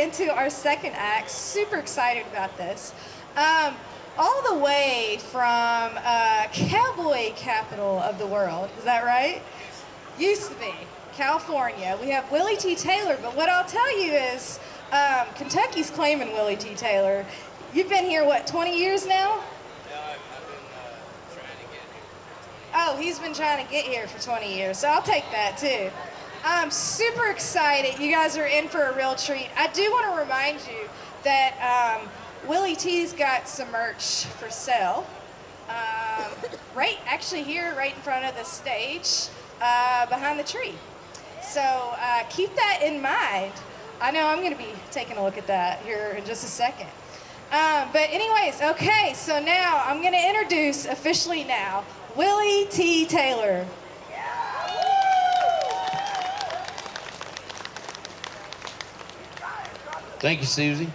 into our second act. Super excited about this. All the way from cowboy capital of the world. Is that right? Used to be California. We have Willy T. Taylor, but what I'll tell you is Kentucky's claiming Willy T. Taylor. You've been here, what, 20 years now? No, I've been trying to get here. Oh, he's been trying to get here for 20 years, so I'll take that too. I'm super excited. You guys are in for a real treat. I do want to remind you that Willy T's got some merch for sale. Right, actually here, right in front of the stage, behind the tree. So keep that in mind. I know I'm going to be taking a look at that here in just a second. But anyways, okay, so now I'm going to introduce officially now Willy T. Taylor. Thank you, Susie.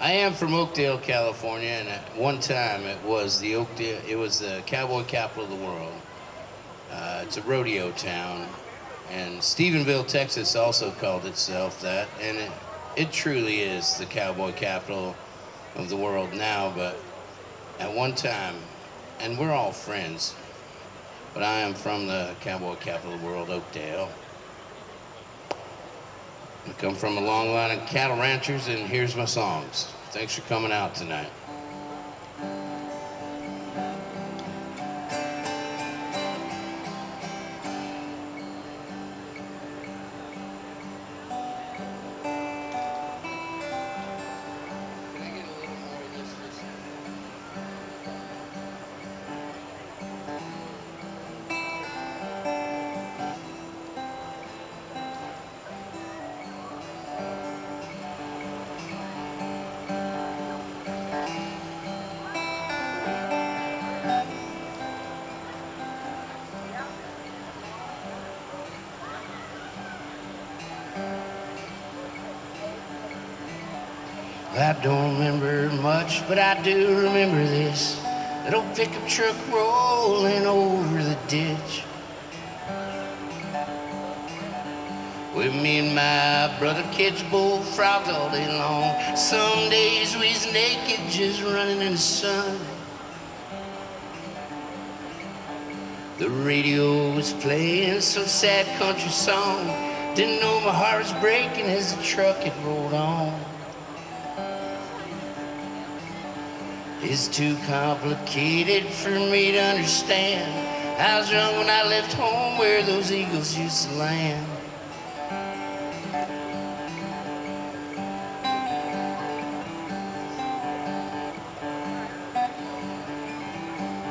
I am from Oakdale, California, and at one time it was the cowboy capital of the world. It's a rodeo town, and Stephenville, Texas also called itself that, and it truly is the cowboy capital of the world now, but at one time, and we're all friends, but I am from the cowboy capital of the world, Oakdale. I come from a long line of cattle ranchers, and here's my songs. Thanks for coming out tonight. I don't remember much, but I do remember this. That old pickup truck rolling over the ditch. With me and my brother catch bullfrogs all day long. Some days we was naked just running in the sun. The radio was playing some sad country song. Didn't know my heart was breaking as the truck had rolled on. It's too complicated for me to understand. I was young when I left home where those eagles used to land.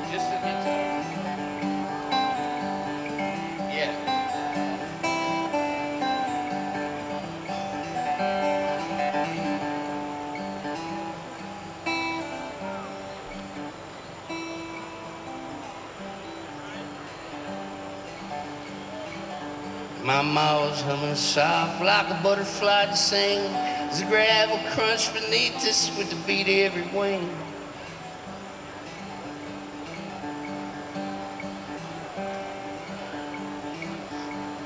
Just a guitar. Yeah. My ma was humming soft like a butterfly to sing as the gravel crunched beneath us with the beat of every wing.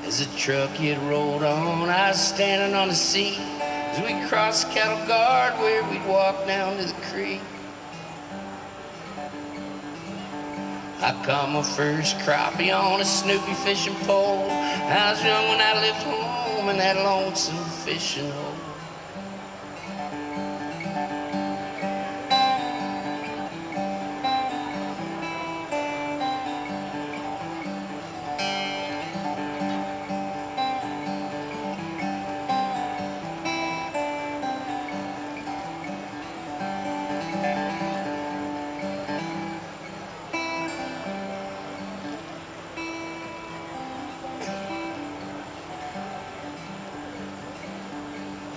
As the truck had rolled on, I was standing on the seat as we crossed the cattle guard where we'd walk down to the creek. I caught my first crappie on a Snoopy fishing pole. I was young when I left home in that lonesome fishing hole.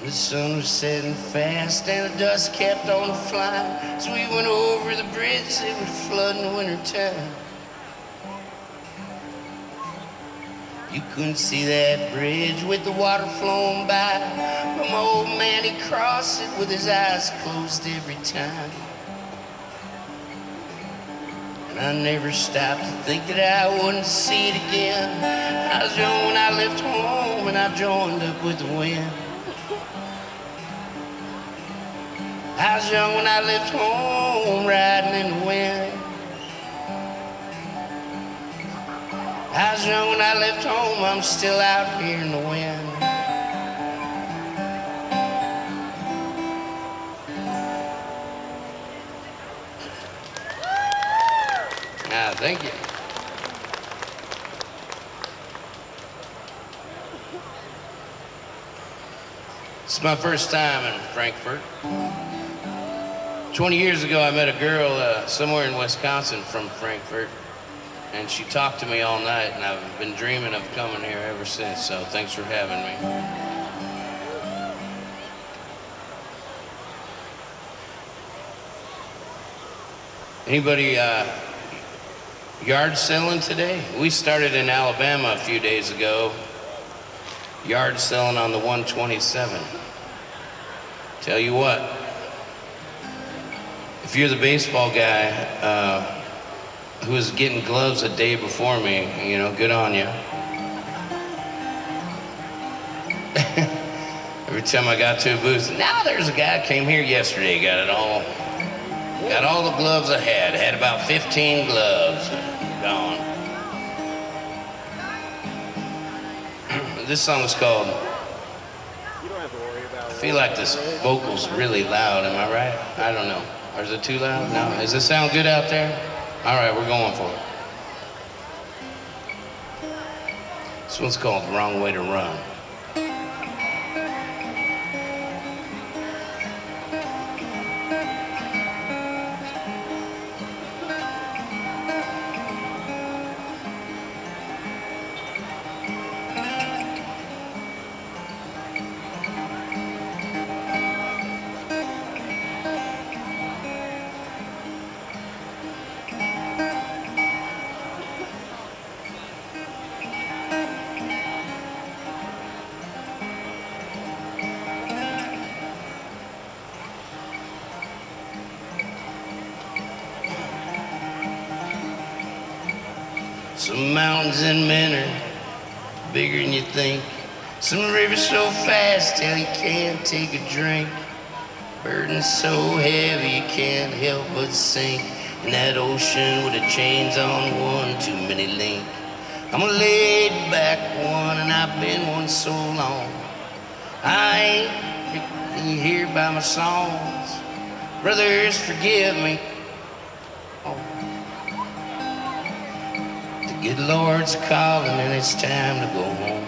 The sun was setting fast and the dust kept on flying. As we went over the bridge, it would flood in the wintertime. You couldn't see that bridge with the water flowing by, but my old man, he crossed it with his eyes closed every time. and I never stopped to think that I wouldn't see it again. I was young when I left home, and I joined up with the wind. I was young when I left home, riding in the wind. I was young when I left home, I'm still out here in the wind. Ah, thank you. It's my first time in Frankfort. 20 years ago, I met a girl somewhere in Wisconsin from Frankfort, and she talked to me all night, and I've been dreaming of coming here ever since, so thanks for having me. Anybody yard selling today? We started in Alabama a few days ago, yard selling on the 127. Tell you what, if you're the baseball guy who was getting gloves a day before me, you know, good on you. Every time I got to a booth, now there's a guy came here yesterday, got all the gloves I had. I had about 15 gloves gone. This song is called, I feel like this vocal's really loud, am I right? I don't know. Or is it too loud? No. Does it sound good out there? All right, we're going for it. This one's called Wrong Way to Run. Some mountains and men are bigger than you think. Some rivers so fast till you can't take a drink. Burdens so heavy you can't help but sink in that ocean with the chains on one too many link. I'm a laid back one and I've been one so long. I ain't here by my songs. Brothers, forgive me. Good Lord's calling and it's time to go home.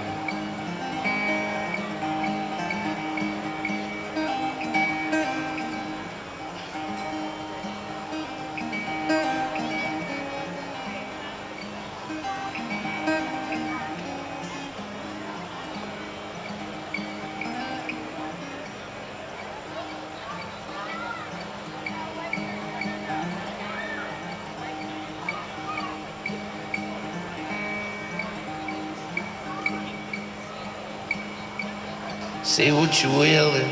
Say what you will and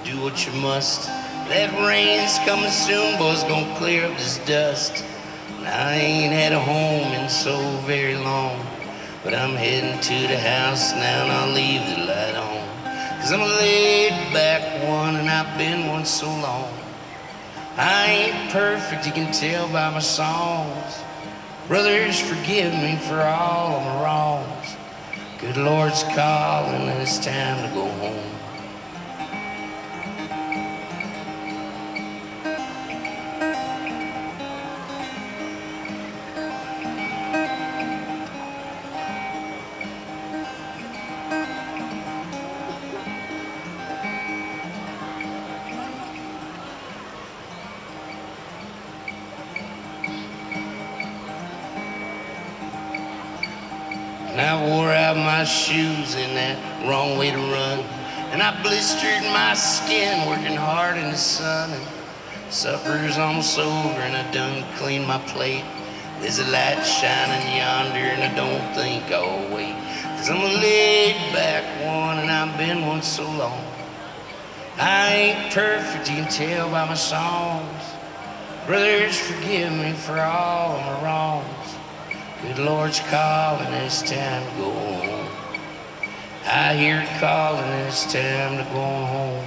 do what you must. That rain's coming soon, boys, gonna clear up this dust. And I ain't had a home in so very long, but I'm heading to the house now and I'll leave the light on. Cause I'm a laid back one and I've been one so long. I ain't perfect, you can tell by my songs. Brothers, forgive me for all of my wrongs. Good Lord's calling and it's time to go home. And I wore out my shoes in that wrong way to run. And I blistered my skin working hard in the sun. And supper's almost over and I done cleaned my plate. There's a light shining yonder and I don't think I'll wait. Cause I'm a laid back one and I've been one so long. I ain't perfect, you can tell by my songs. Brothers, forgive me for all my wrongs. Good Lord's calling, it's time to go home. I hear it calling, it's time to go home.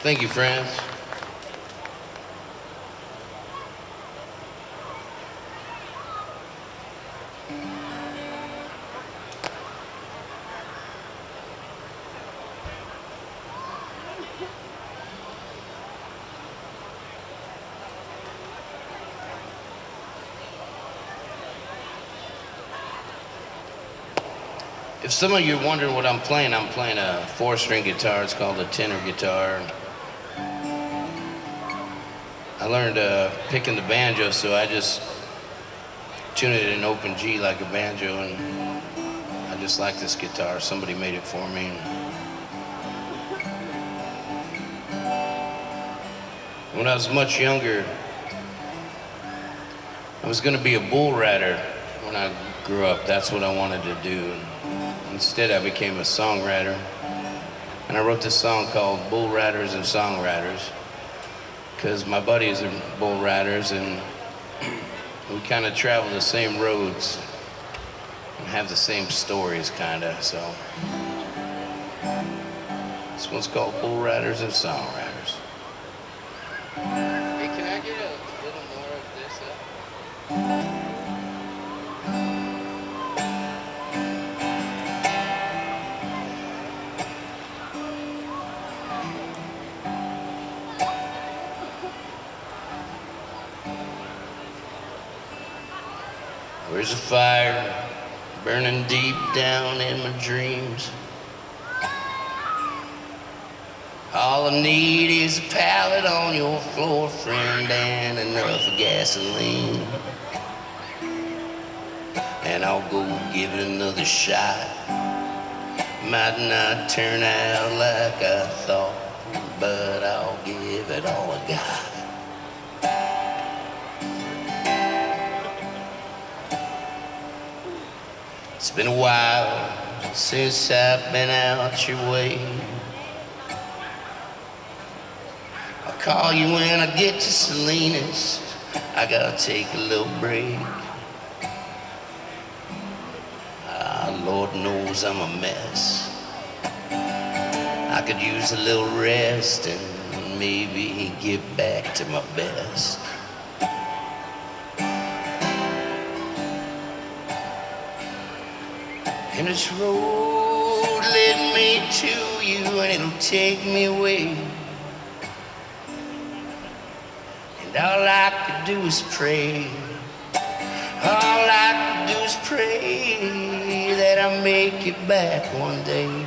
Thank you, friends. If some of you are wondering what I'm playing a 4-string guitar. It's called a tenor guitar. I learned picking the banjo, so I just tune it in open G like a banjo, and I just like this guitar. Somebody made it for me. When I was much younger, I was going to be a bull rider when I grew up. That's what I wanted to do. Instead, I became a songwriter, and I wrote this song called Bull Riders and Songwriters, because my buddies are bull riders, and we kind of travel the same roads and have the same stories, kind of. So this one's called Bull Riders and Songwriters. Hey, can I get a little more of this up? There's a fire burning deep down in my dreams. All I need is a pallet on your floor, friend, and enough gasoline. And I'll go give it another shot. Might not turn out like I thought, but I'll give it all I got. It's been a while since I've been out your way. I'll call you when I get to Salinas. I gotta take a little break. Lord knows I'm a mess. I could use a little rest and maybe get back to my best. And this road led me to you, and it'll take me away. And all I could do is pray. All I could do is pray that I make it back one day.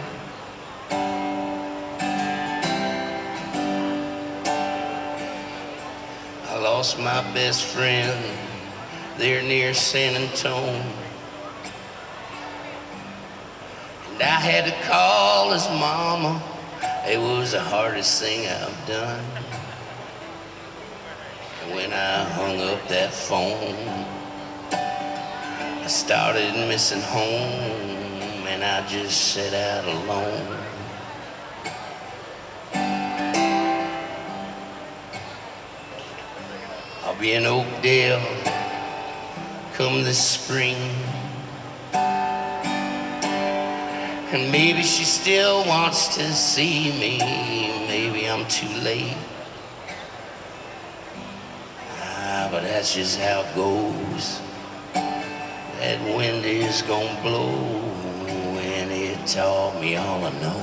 I lost my best friend there near San Antonio. And I had to call his mama. It was the hardest thing I've done. And when I hung up that phone, I started missing home, and I just sat out alone. I'll be in Oakdale come this spring. And maybe she still wants to see me. Maybe I'm too late. But that's just how it goes. That wind is gonna blow, and it taught me all I know.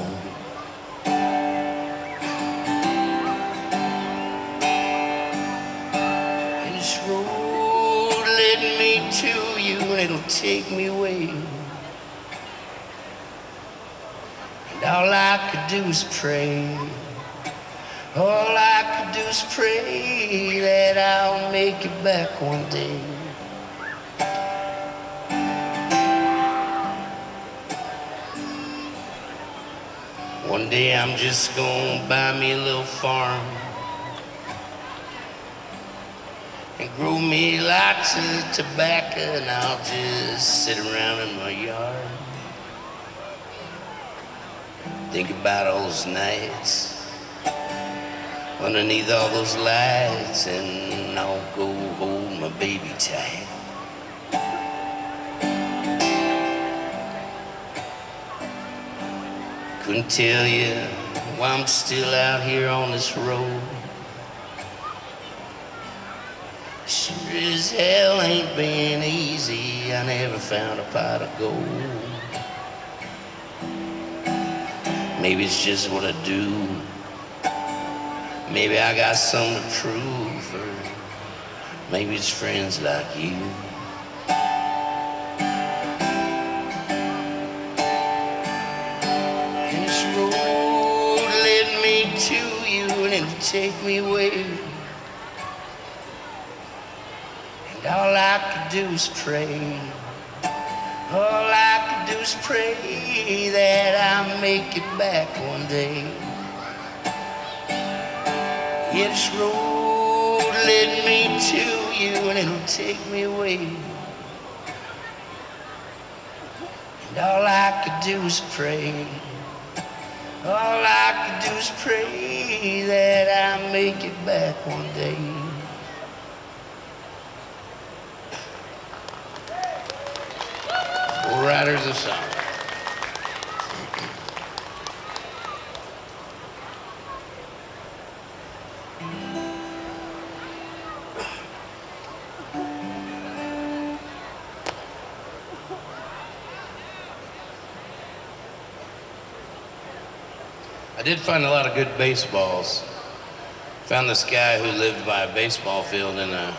And this road led me to you, and it'll take me away. And all I could do is pray. All I could do is pray that I'll make it back one day. One day I'm just gonna buy me a little farm and grow me lots of tobacco, and I'll just sit around in my yard. Think about all those nights underneath all those lights, and I'll go hold my baby tight. Couldn't tell you why I'm still out here on this road. Sure as hell ain't been easy. I never found a pot of gold. Maybe it's just what I do. Maybe I got something to prove, or maybe it's friends like you. And this road led me to you, and it'll take me away. And all I could do is pray. All I could do is pray that I make it back one day. Yeah, this road led me to you, and it'll take me away. And all I could do is pray. All I could do is pray that I make it back one day. Writers of song. I did find a lot of good baseballs. Found this guy who lived by a baseball field in a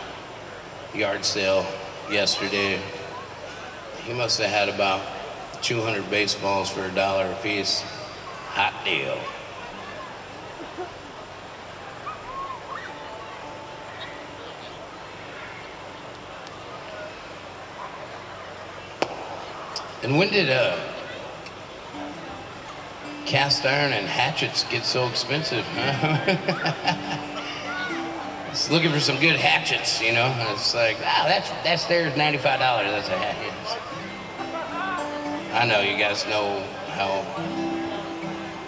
yard sale yesterday. He must have had about 200 baseballs for $1 a piece. Hot deal. And when did cast iron and hatchets get so expensive, huh? Just looking for some good hatchets, you know? And it's like, wow, that's theirs, $95. That's a hatchet. I know you guys know how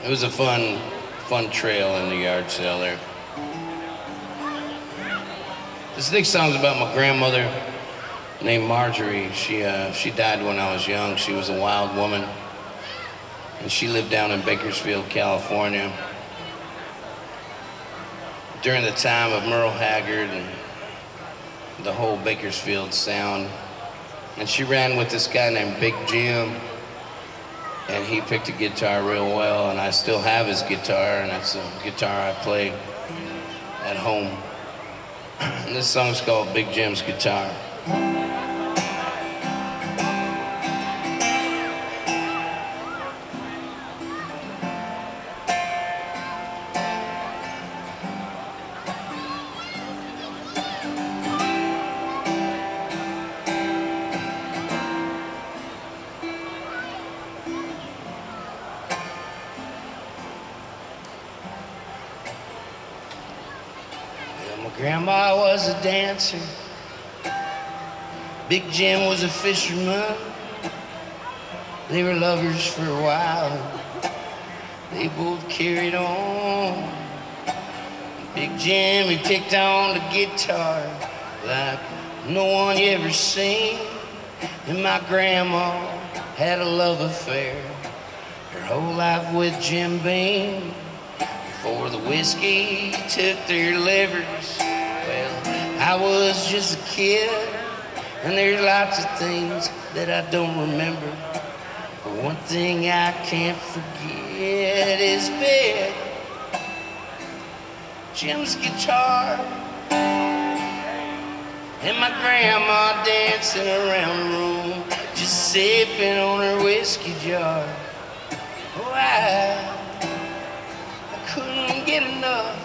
it was a fun trail in the yard sale there. This next song's about my grandmother named Marjorie. She died when I was young. She was a wild woman, and she lived down in Bakersfield, California during the time of Merle Haggard and the whole Bakersfield sound. And she ran with this guy named Big Jim, and he picked a guitar real well, and I still have his guitar, and that's a guitar I play at home. And this song's called Big Jim's Guitar. Grandma was a dancer, Big Jim was a fisherman. They were lovers for a while, they both carried on. Big Jim, he picked on the guitar like no one you ever seen. And my grandma had a love affair her whole life with Jim Beam. Before the whiskey took their livers, well, I was just a kid, and there's lots of things that I don't remember. But one thing I can't forget is Big Jim's guitar, and my grandma dancing around the room, just sipping on her whiskey jar. Oh, I couldn't get enough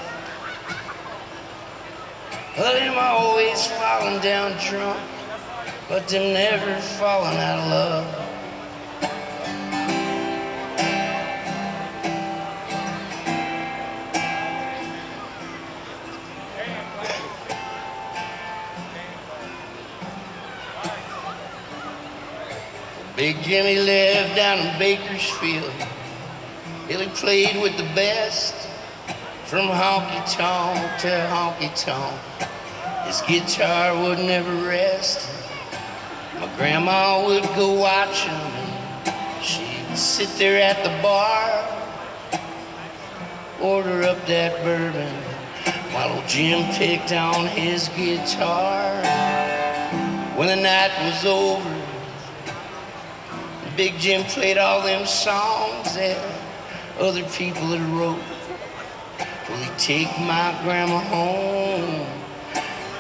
of them always falling down drunk, but them never falling out of love. Big Jimmy lived down in Bakersfield. Willie played with the best, from honky-tonk to honky-tonk. His guitar would never rest. My grandma would go watch him, and she'd sit there at the bar, order up that bourbon, while old Jim picked on his guitar. When the night was over, Big Jim played all them songs that other people had wrote. Well, he'd take my grandma home,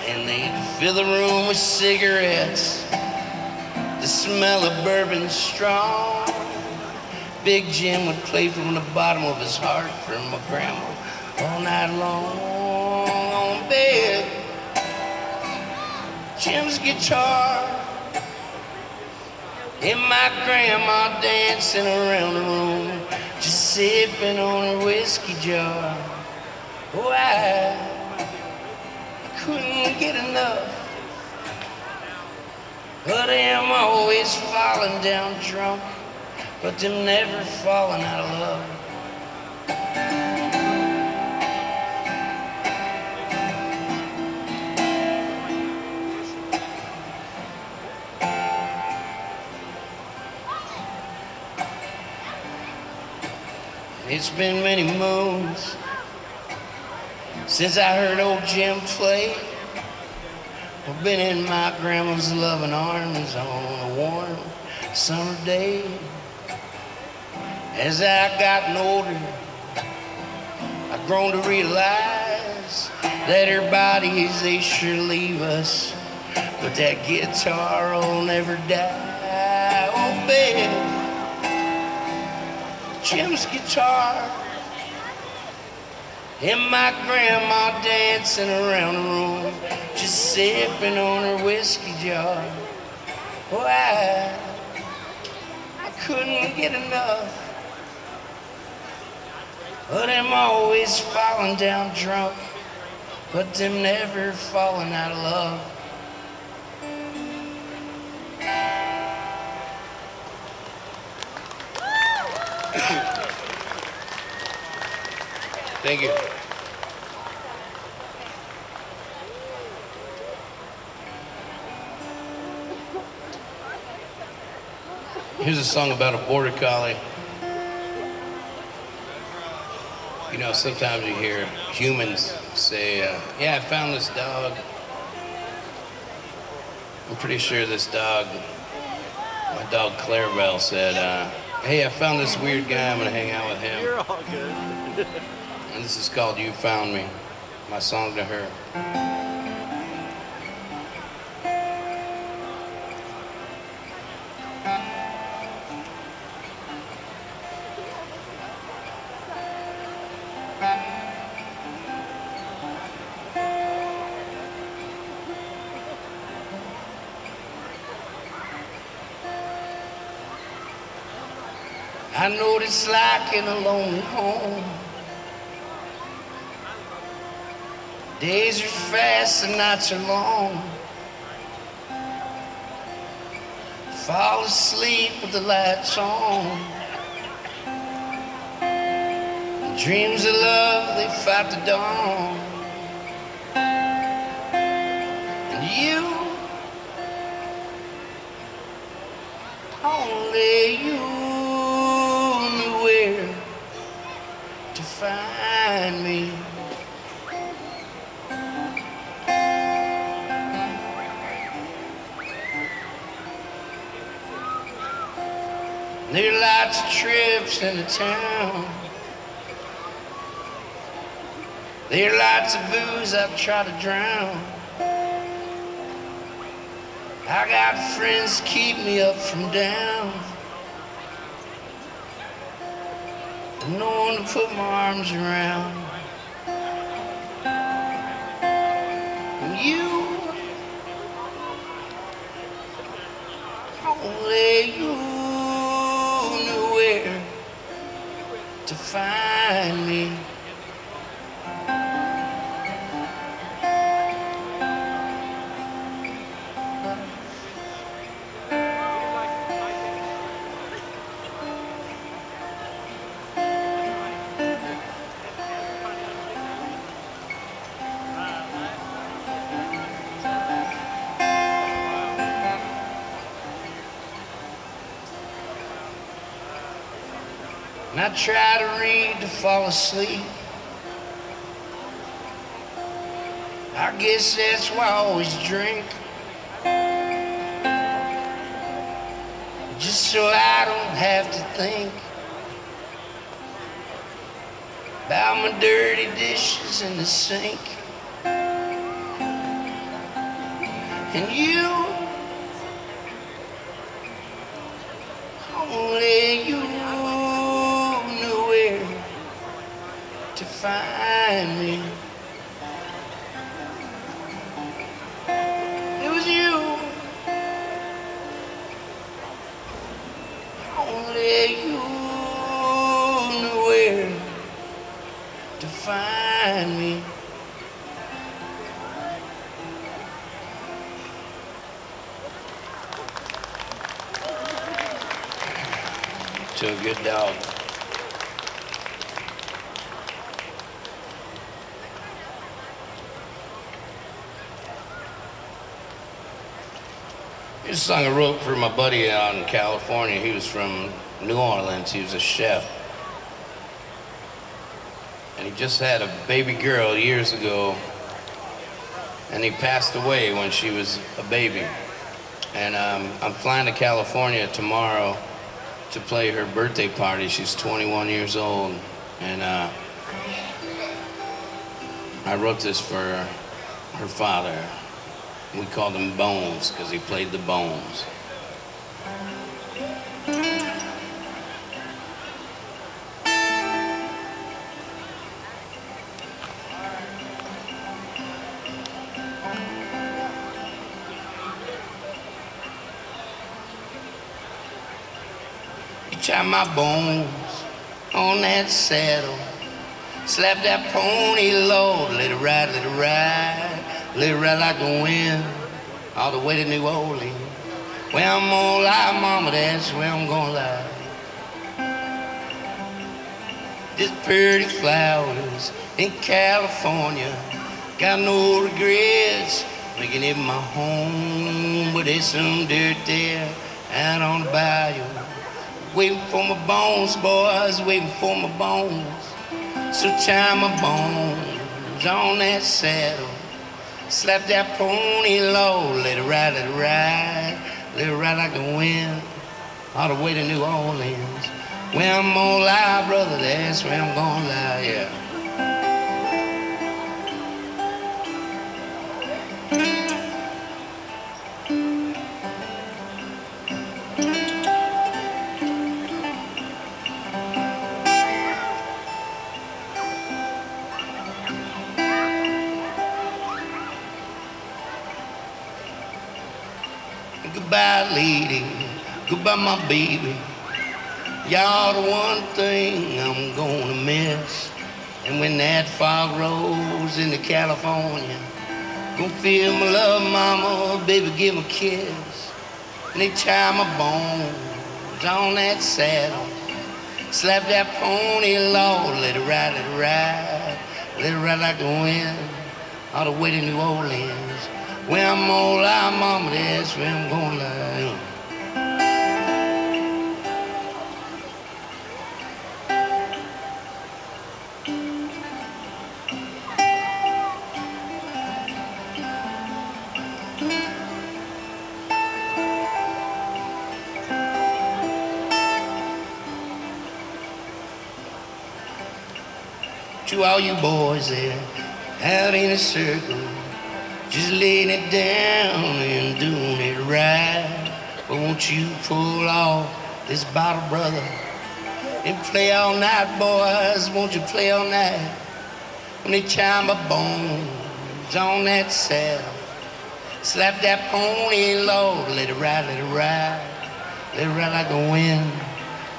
and they'd fill the room with cigarettes. The smell of bourbon strong. Big Jim would play from the bottom of his heart for my grandma all night long on bed. Jim's guitar and my grandma dancing around the room, just sipping on her whiskey jar. Oh, I couldn't get enough of them always falling down drunk, but them never falling out of love. It's been many moons since I heard old Jim play. I've been in my grandma's loving arms on a warm summer day. As I've gotten older, I've grown to realize that our bodies, they sure leave us, but that guitar will never die. Oh, baby, Jim's guitar and my grandma dancing around the room, just sipping on her whiskey jar. Oh, I couldn't get enough of them always falling down drunk, but them never falling out of love. Thank you. Here's a song about a border collie. You know, sometimes you hear humans say, yeah, I found this dog. I'm pretty sure this dog, my dog Clarabelle said, hey, I found this weird guy, I'm gonna hang out with him. You're all good. And this is called You Found Me, my song to her. I know what it's like in a lonely home. Days are fast and nights are long. Fall asleep with the lights on. Dreams of love, they fight the dawn. And you, only you knew where to find me. There are lots of trips into town. There are lots of booze I've tried to drown. I got friends to keep me up from down. No one to put my arms around. And you, only you knew where to find me. and I try to read to fall asleep. I guess that's why I always drink, just so I don't have to think about my dirty dishes in the sink. And you, only you knew where to find me. It was you, only you knew where to find me. To a good dog. This song I wrote for my buddy out in California. He was from New Orleans. He was a chef. And he just had a baby girl years ago. And he passed away when she was a baby. And I'm flying to California tomorrow to play her birthday party. She's 21 years old. And I wrote this for her father. We called him Bones because he played the bones. You tie my bones on that saddle, slap that pony low, let it ride, let it ride, let it ride like the wind, all the way to New Orleans. Well, I'm gonna lie, mama, that's where I'm gonna lie. Just pretty flowers in California, got no regrets, making it my home, but there's some dirt there out on the bayou. Waiting for my bones, boys, waiting for my bones. So tie my bones on that saddle, slap that pony low, let it ride, let it ride, let it ride like the wind, all the way to New Orleans. Well, I'm gonna lie, brother, that's where I'm gonna lie, yeah. Goodbye, lady, goodbye, my baby. Y'all the one thing I'm gonna miss. And when that fog rolls into California, gonna feel my love, mama, baby, give me a kiss. And they tie my bones on that saddle, slap that pony low, let it ride, let it ride, let it ride like the wind, all the way to New Orleans. Well, I'm gonna lie, mama, that's where I'm gonna lie. To all you boys there, out in a circle, just laying it down and doing it right. But won't you pull off this bottle, brother, and play all night, boys? Won't you play all night? When they tie my bones on that saddle, slap that pony low, let it ride, let it ride, let it ride like the wind,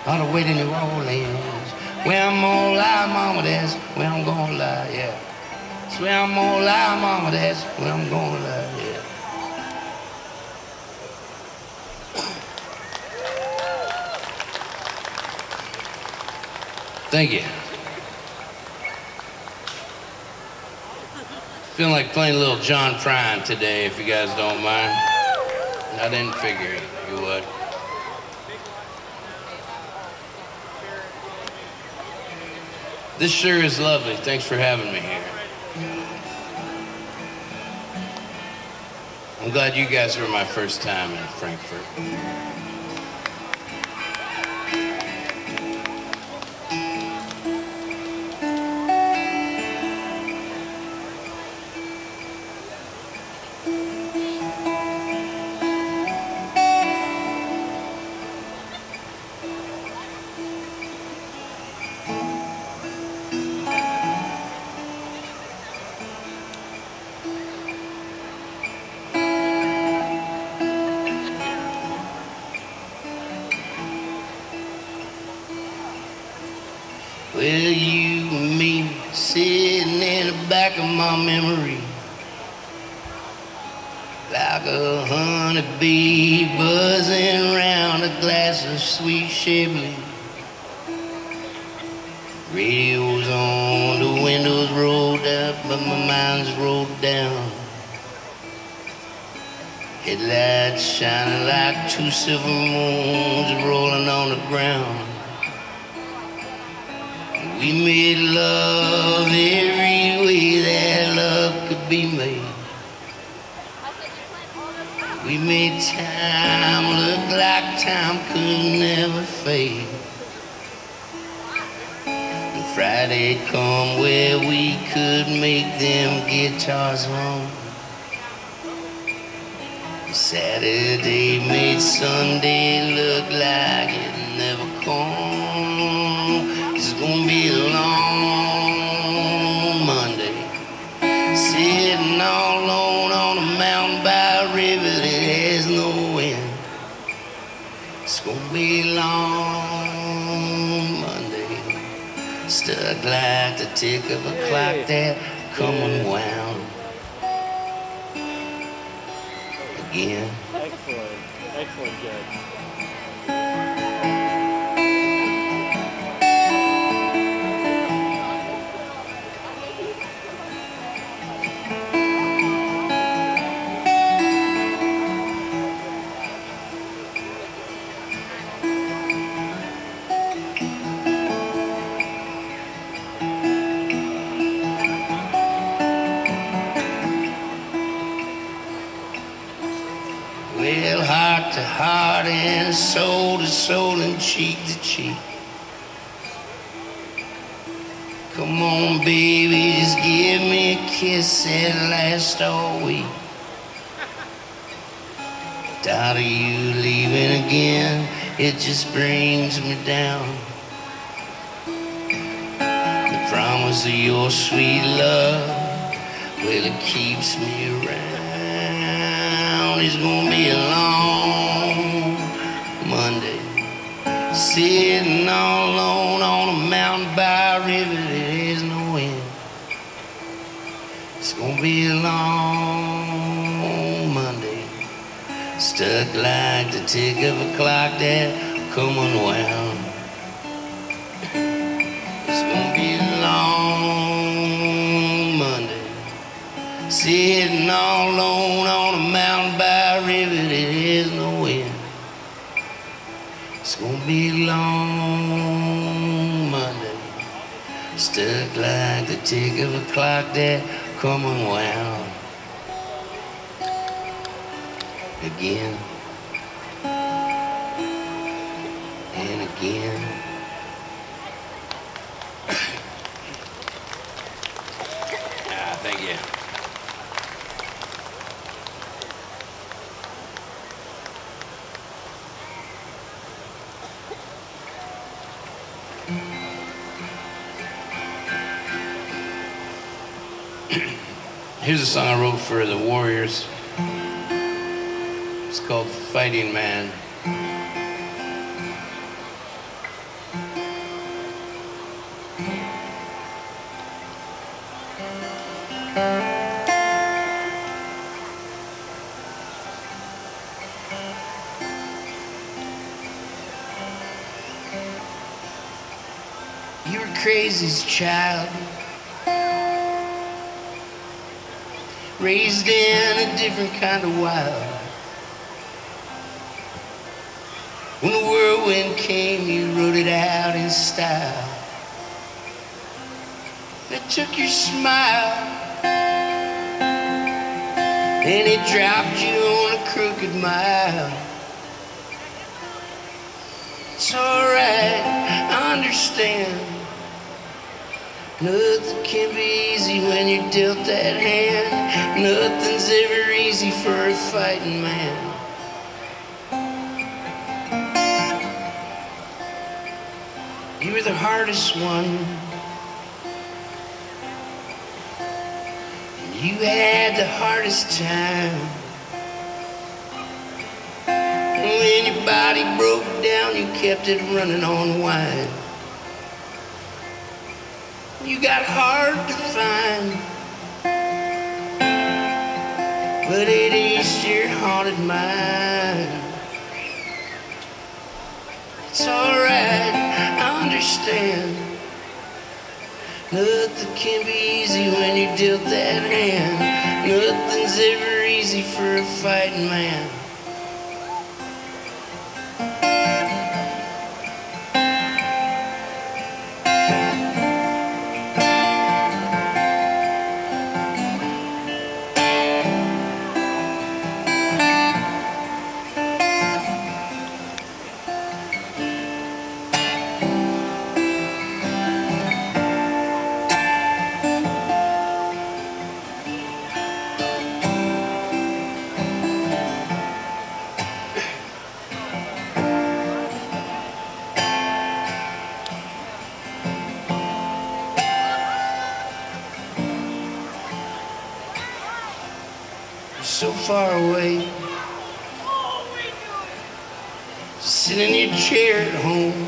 all the way to New Orleans. Well, I'm gonna lie, mama, that's where I'm gonna lie, yeah. Swear I'm gonna lie, mama, that's where I'm gonna lie, yeah. Thank you. Feeling like playing a little John Prine today, if you guys don't mind. I didn't figure you would. This sure is lovely. Thanks for having me here. I'm glad you guys were my first time in Frankfort. Well, you and me sitting in the back of my memory, like a honeybee buzzing around a glass of sweet Chablis. Radio's on, the windows rolled up, but my mind's rolled down. Headlights shining like two silver moons rolling on the ground. We made love every way that love could be made. We made time look like time could never fade. And Friday come where we could make them guitars hum. Saturday made Sunday look like it never come. It's gonna be a long Monday, sitting all alone on a mountain by a river that has no wind. It's gonna be a long Monday, stuck like the tick of a clock that come unwound again. Excellent, excellent, Judge. Well, heart to heart and soul to soul and cheek to cheek. Come on, baby, just give me a kiss that'll last all week. Thought of you leaving again, it just brings me down. The promise of your sweet love, well, it keeps me around. It's gonna be a long Monday, sitting all alone on a mountain by a river that has no wind. It's gonna be a long Monday, stuck like the tick of a clock that come unwound. It's gonna be a long Monday, sitting all alone on a mountain by a river that has no wind. It's gonna be a long Monday, stuck like the tick of a clock that come unwound again and again. Thank you. Here's a song I wrote for the Warriors. It's called Fighting Man. You were crazy as a child, raised in a different kind of wild. When the whirlwind came, you rode it out in style. took your smile, and he dropped you on a crooked mile. It's alright, I understand. Nothing can be easy when you're dealt that hand. Nothing's ever easy for a fighting man. You were the hardest one. You had the hardest time. When your body broke down, you kept it running on wine. You got hard to find, but it eased your haunted mind. It's alright, I understand. Nothing can be easy when you're dealt that hand. Nothing's ever easy for a fighting man. So far away, sitting in your chair at home,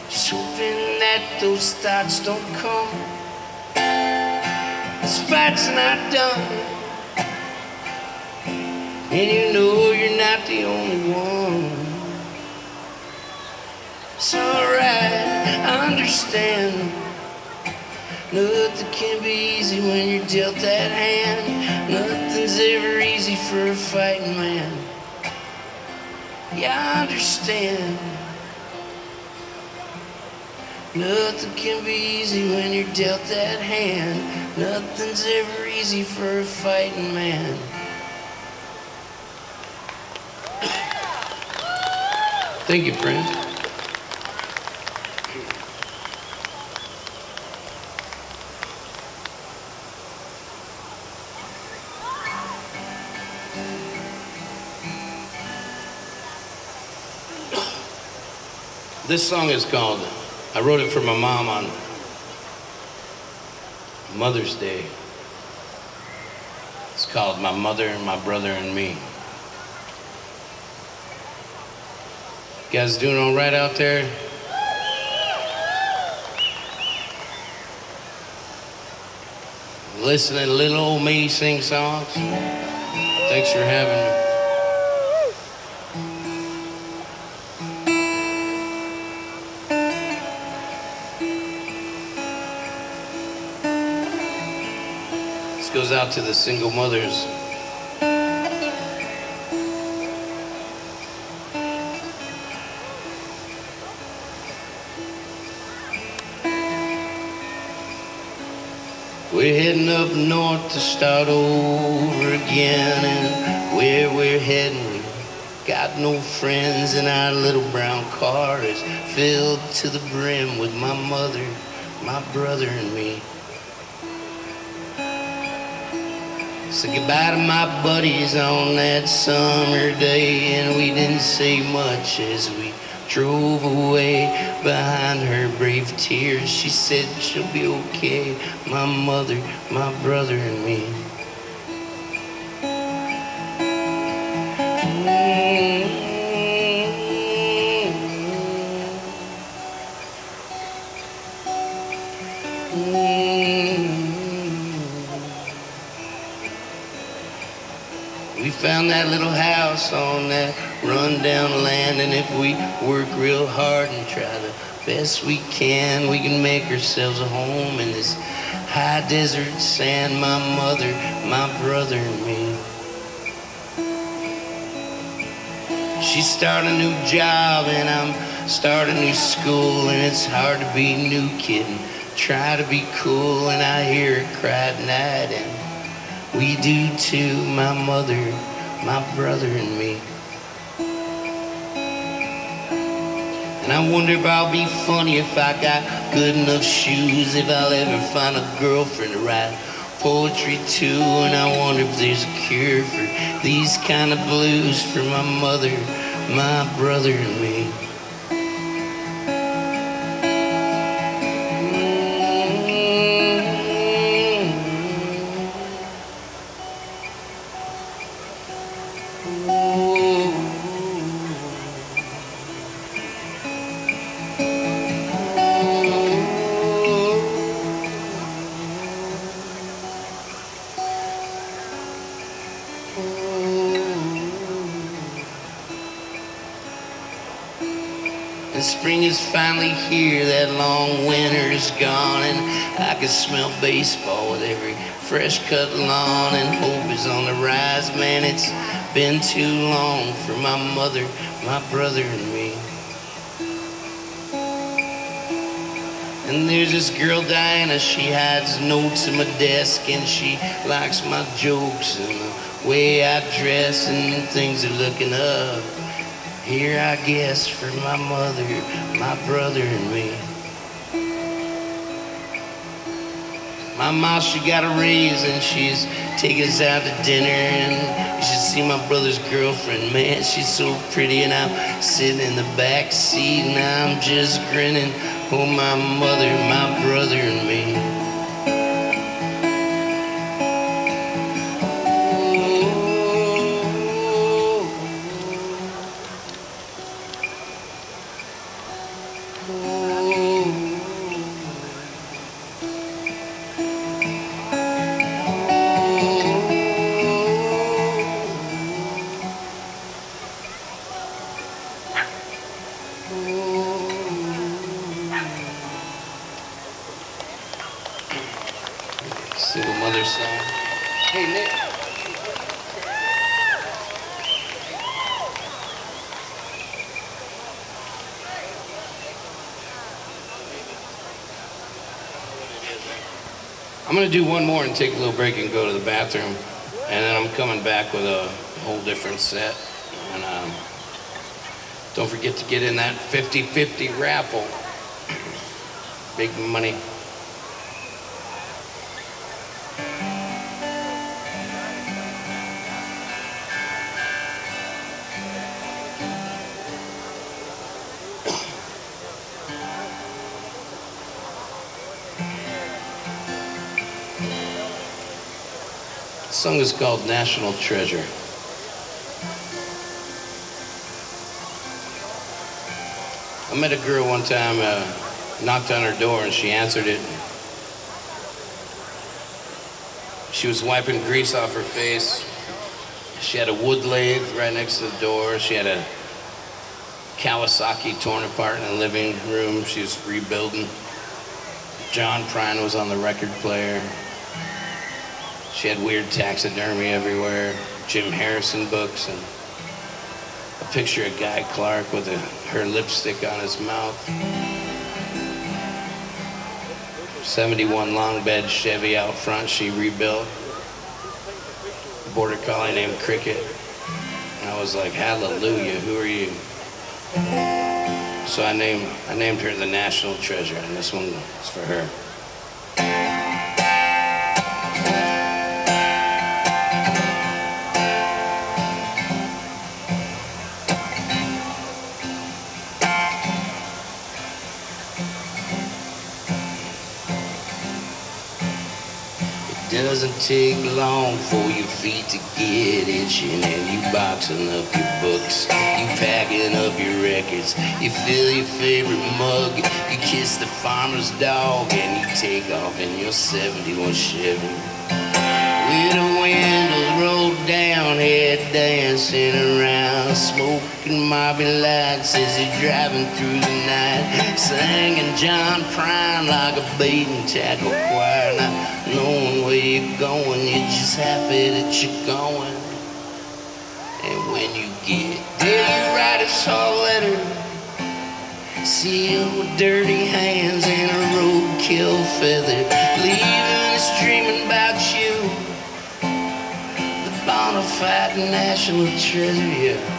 just hoping that those thoughts don't come. This fight's not done, and you know you're not the only one. It's alright, I understand. Nothing can be easy when you're dealt that hand. Nothing's ever easy for a fighting man. Yeah, I understand. Nothing can be easy when you're dealt that hand. Nothing's ever easy for a fighting man. Thank you, Prince. This song is called, I wrote it for my mom on Mother's Day. It's called My Mother, My Brother, and Me. You guys doing all right out there? Listening to little old me sing songs? Thanks for having me. Goes out to the single mothers. We're heading up north to start over again, and where we're heading, we got no friends, and our little brown car is filled to the brim with my mother, my brother, and me. Said goodbye to my buddies on that summer day, and we didn't say much as we drove away. Behind her brave tears, she said she'll be okay, my mother, my brother, and me. We found that little house on that run-down land, and if we work real hard and try the best we can make ourselves a home in this high desert sand, my mother, my brother, and me. She started a new job and I'm starting a new school, and it's hard to be new kid and try to be cool, and I hear her cry at night, and we do too, my mother, my brother and me. And I wonder if I'll be funny if I got good enough shoes, if I'll ever find a girlfriend to write poetry too. And I wonder if there's a cure for these kind of blues, for my mother, my brother and me. And spring is finally here, that long winter is gone, and I can smell baseball with every fresh cut lawn, and hope is on the rise, man, it's been too long for my mother, my brother and me. And there's this girl Diana, she hides notes in my desk, and she likes my jokes and the way I dress, and things are looking up here, I guess, for my mother, my brother and me. My mom, she got a raise and she's taking us out to dinner, and you should see my brother's girlfriend, man, she's so pretty, and I'm sitting in the back seat and I'm just grinning, oh my mother, my brother and me. Single mother song. Hey, Nick. I'm gonna do one more and take a little break and go to the bathroom, and then I'm coming back with a whole different set. And don't forget to get in that 50-50 raffle. Big money. The song is called National Treasure. I met a girl one time, knocked on her door and she answered it. She was wiping grease off her face. She had a wood lathe right next to the door. She had a Kawasaki torn apart in the living room. She was rebuilding. John Prine was on the record player. She had weird taxidermy everywhere, Jim Harrison books, and a picture of Guy Clark with her lipstick on his mouth. 71 long bed Chevy out front she rebuilt. A border collie named Cricket. And I was like, hallelujah, who are you? So I named her the National Treasure, and this one is for her. Doesn't take long for your feet to get itching, and you boxing up your books, you packing up your records, you fill your favorite mug, you kiss the farmer's dog, and you take off in your 71 Chevy. With the windows rolled down, head dancing around, smoking Mobby lights as you're driving through the night, singing John Prine like a bait and tackle choir, not knowing where you're going, you're just happy that you're going. And when you get there, you ride saw a letter sealed with dirty hands and a roadkill feather, leaving us dreaming about you, the bona fide national treasure. Yeah.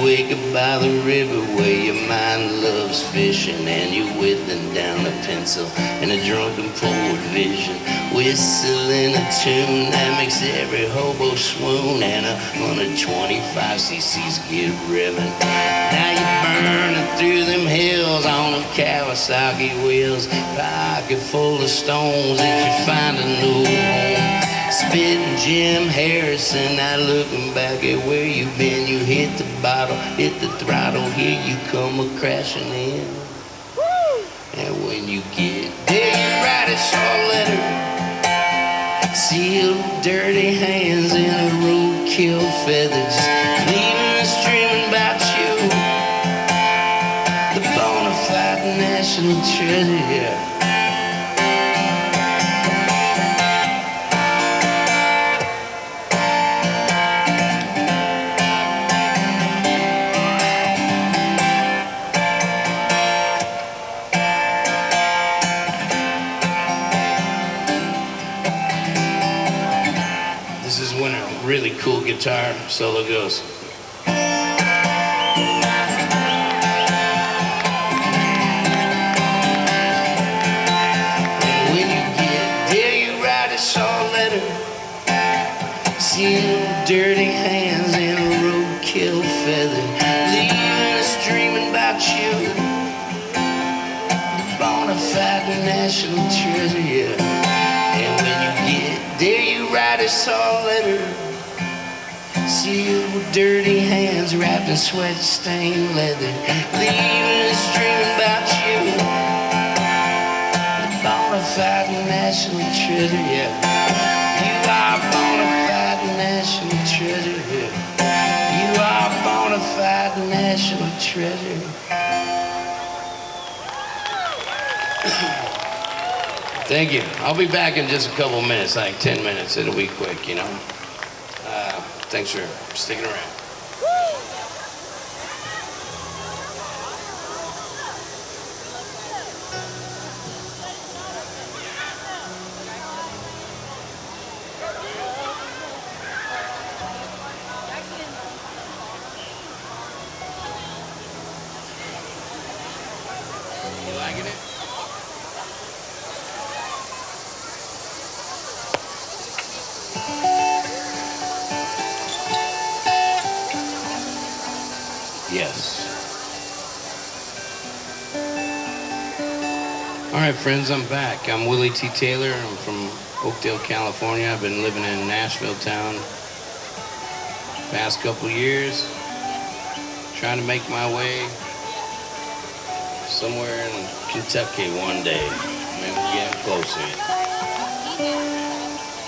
Wake up by the river where your mind loves fishing, and you're whittling down a pencil in a drunken poet vision, whistling a tune that makes every hobo swoon, and 125 cc's get ribbon. Now you're burning through them hills on them Kawasaki wheels, pocket full of stones that you find a new home. Spitting Jim Harrison, not looking back at where you've been. You hit the bottle, hit the throttle, here you come a-crashing in. Woo! And when you get there, you write a short letter, sealed with dirty hands and a roadkill feathers, leaving us dreaming about you, the bona fide national treasure. Yeah. Really cool guitar solo goes. And when you get there, you write a short letter, sealed with dirty hands and a roadkill feather, leaving us dreaming about you, the bona fide national treasure. Yeah. And when you get there, you write a short letter, sealed with dirty hands wrapped in sweat-stained leather, leaving us dreaming about you, the bona fide national treasure. Yeah. You are bona fide national treasure. Yeah. You are bona fide national treasure. Thank you. I'll be back in just a couple minutes, like 10 minutes. It'll be quick, you know. Thanks for sticking around. You liking it? Yes. All right, friends, I'm back. I'm Willie T. Taylor. I'm from Oakdale, California. I've been living in Nashville town past couple years, trying to make my way somewhere in Kentucky one day. Maybe getting closer.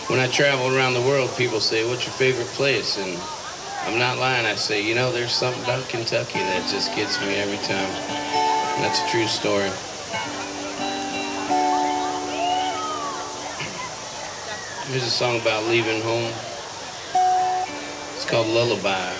When I travel around the world, people say, "What's your favorite place?" And I'm not lying, I say, you know, there's something about Kentucky that just gets me every time. And that's a true story. Here's a song about leaving home. It's called Lullaby.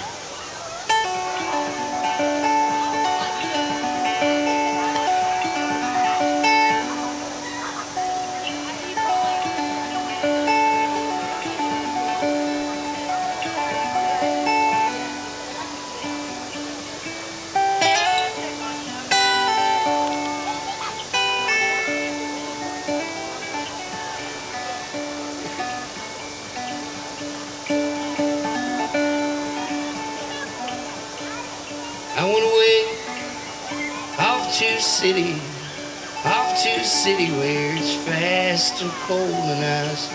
I went away off to a city where it's fast and cold, and I was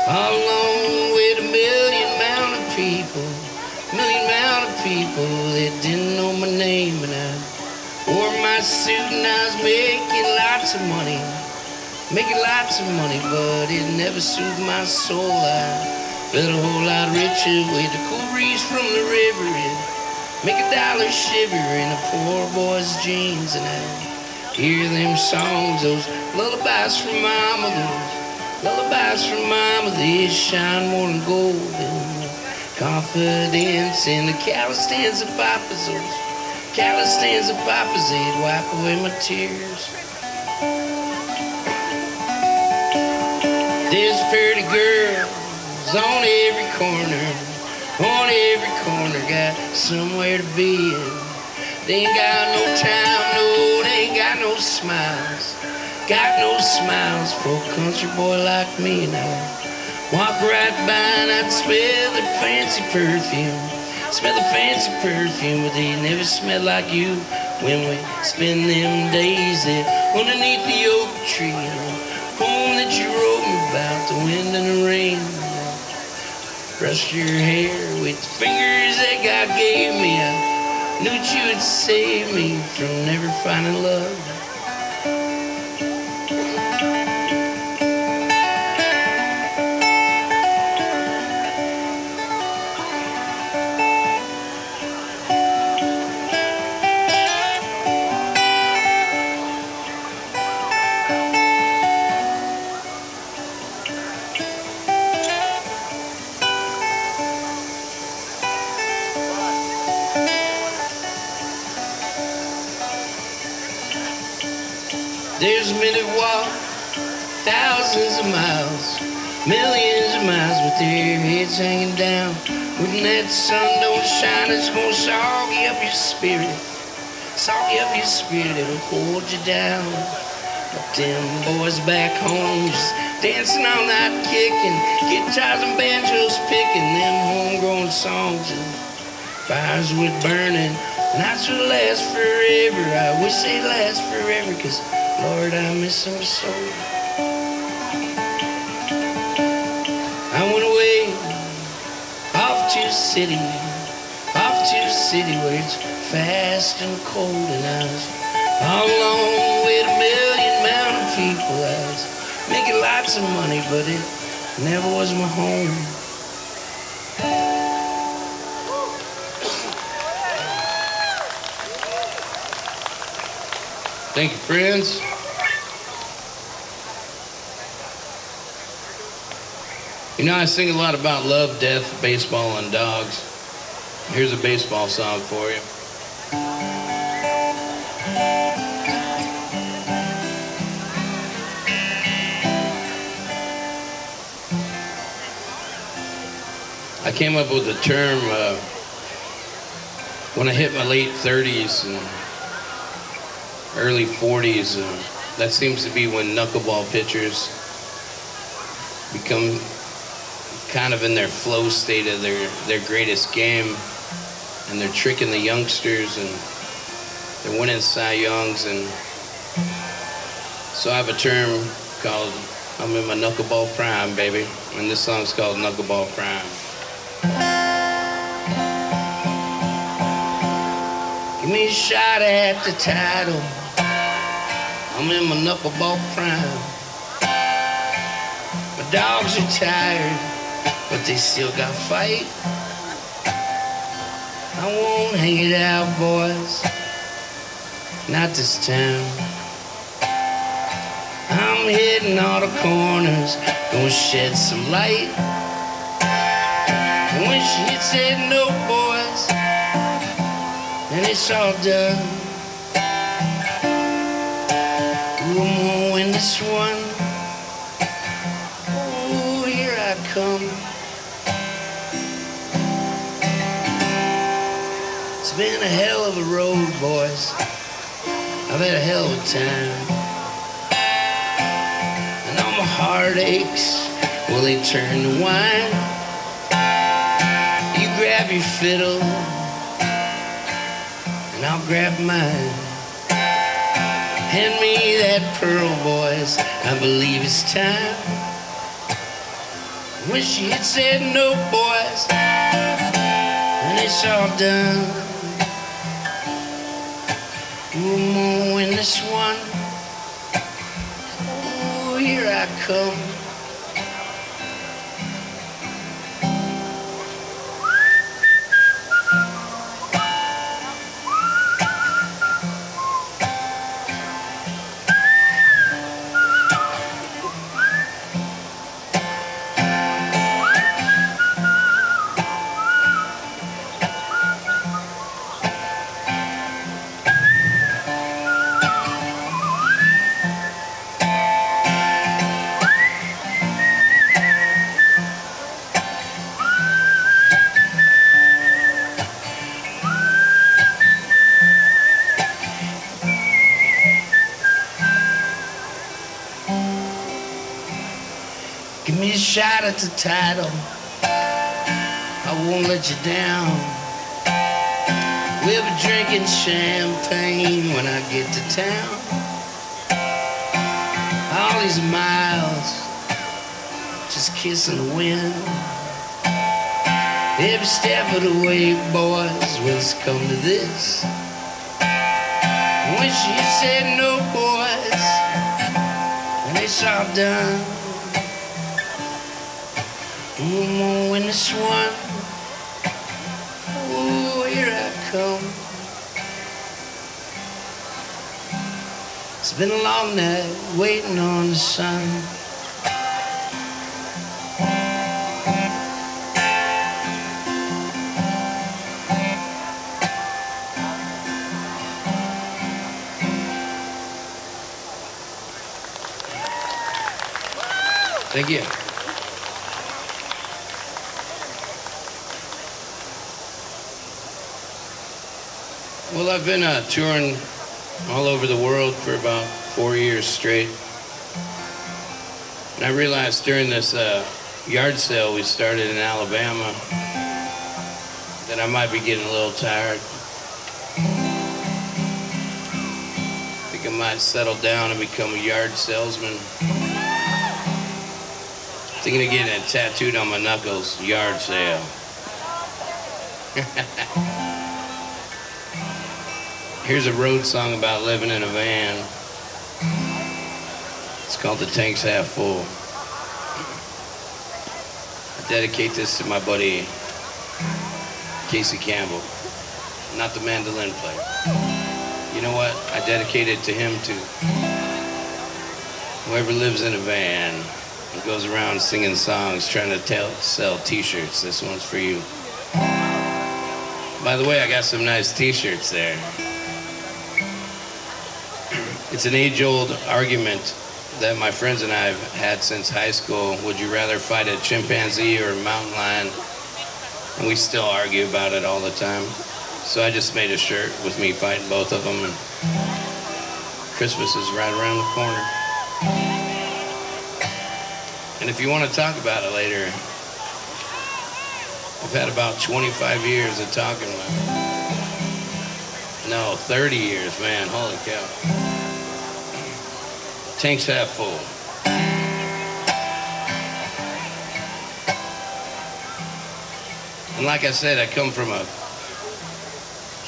all alone with a million amount of people that didn't know my name, and I wore my suit and I was making lots of money, but it never soothed my soul. I felt a whole lot richer with the cool breeze from the river. Make $1 shiver in a poor boy's jeans, and I hear them songs, those lullabies from mama, they shine more than gold. And Confidence in the callous hands of papas. Callous hands of papas, they'd wipe away my tears. There's pretty girls on every corner. On every corner, got somewhere to be. They ain't got no time, no, they ain't got no smiles. Got no smiles for a country boy like me now. Walk right by and I'd smell the fancy perfume. Smell the fancy perfume, but they never smell like you. When we spend them days there underneath the oak tree, poem that you wrote me about the wind and the rain. Brush your hair with the fingers that God gave me. I knew that you would save me from never finding love. There's men that walk thousands of miles, millions of miles with their heads hanging down. When that sun don't shine, it's gonna soggy up your spirit. Soggy up your spirit, it'll hold you down. But them boys back home just dancing all night, kicking guitars and banjos, picking them homegrown songs. And fires would burning, nights would last forever. I wish they'd last forever, 'cause Lord, I miss them so. I went away, off to the city where it's fast and cold, and I was all alone with a million mountain people. I was making lots of money, but it never was my home. Thank you, friends. You know, I sing a lot about love, death, baseball, and dogs. Here's a baseball song for you. I came up with the term when I hit my late 30s and early 40s. That seems to be when knuckleball pitchers become kind of in their flow state of their greatest game, and they're tricking the youngsters, and they're winning Cy Youngs. And so I have a term called I'm in my knuckleball prime, baby, and this song's called Knuckleball Prime. Give me a shot at the title. I'm in my knuckleball prime. My dogs are tired, but they still got fight. I won't hang it out, boys, not this time. I'm hitting all the corners, gonna shed some light. And when she hits that note, boys, and it's all done, ooh, I'm gonna win this one. Ooh, here I come. It's been a hell of a road, boys. I've had a hell of a time. And all my heartaches, well, they turn to wine. You grab your fiddle, and I'll grab mine. Hand me that pearl, boys, I believe it's time. When she hits that note, boys, and it's all done, ooh, I'm gonna win this one. Ooh, here I come. shot at the title. I won't let you down. We'll be drinking champagne when I get to town. All these miles, just kissing the wind. Every step of the way, boys, will it's come to this. When she said no, boys, and it's all done. Oh, when this one, oh, here I come. It's been a long night waiting on the sun. Thank you. Well, I've been touring all over the world for about 4 years straight. And I realized during this yard sale we started in Alabama that I might be getting a little tired. I think I might settle down and become a yard salesman. Thinking of getting it tattooed on my knuckles, yard sale. Here's a road song about living in a van. It's called The Tank's Half Full. I dedicate this to my buddy, Casey Campbell, not the mandolin player. You know what? I dedicate it to him too. Whoever lives in a van and goes around singing songs trying to sell t-shirts, this one's for you. By the way, I got some nice t-shirts there. It's an age-old argument that my friends and I have had since high school. Would you rather fight a chimpanzee or a mountain lion? And we still argue about it all the time. So I just made a shirt with me fighting both of them. And Christmas is right around the corner. And if you want to talk about it later, I've had about 25 years of talking about it. No, 30 years, man, holy cow. Tank's half full. And like I said, I come from a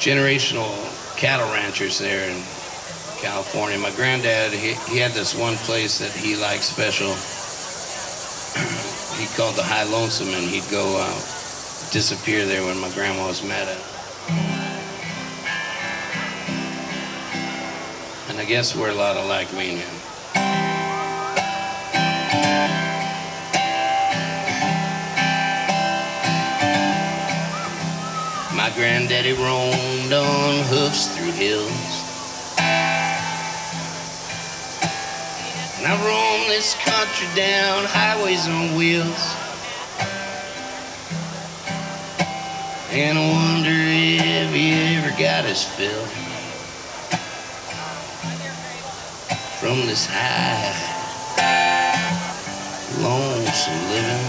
generational cattle ranchers there in California. My granddad, he had this one place that he liked special. He called the High Lonesome, and he'd go disappear there when my grandma was mad at him. And I guess we're a lot alike, me and him. My granddaddy roamed on hoofs through hills. And I roam this country down highways on wheels. And I wonder if he ever got his fill from this high, lonesome living.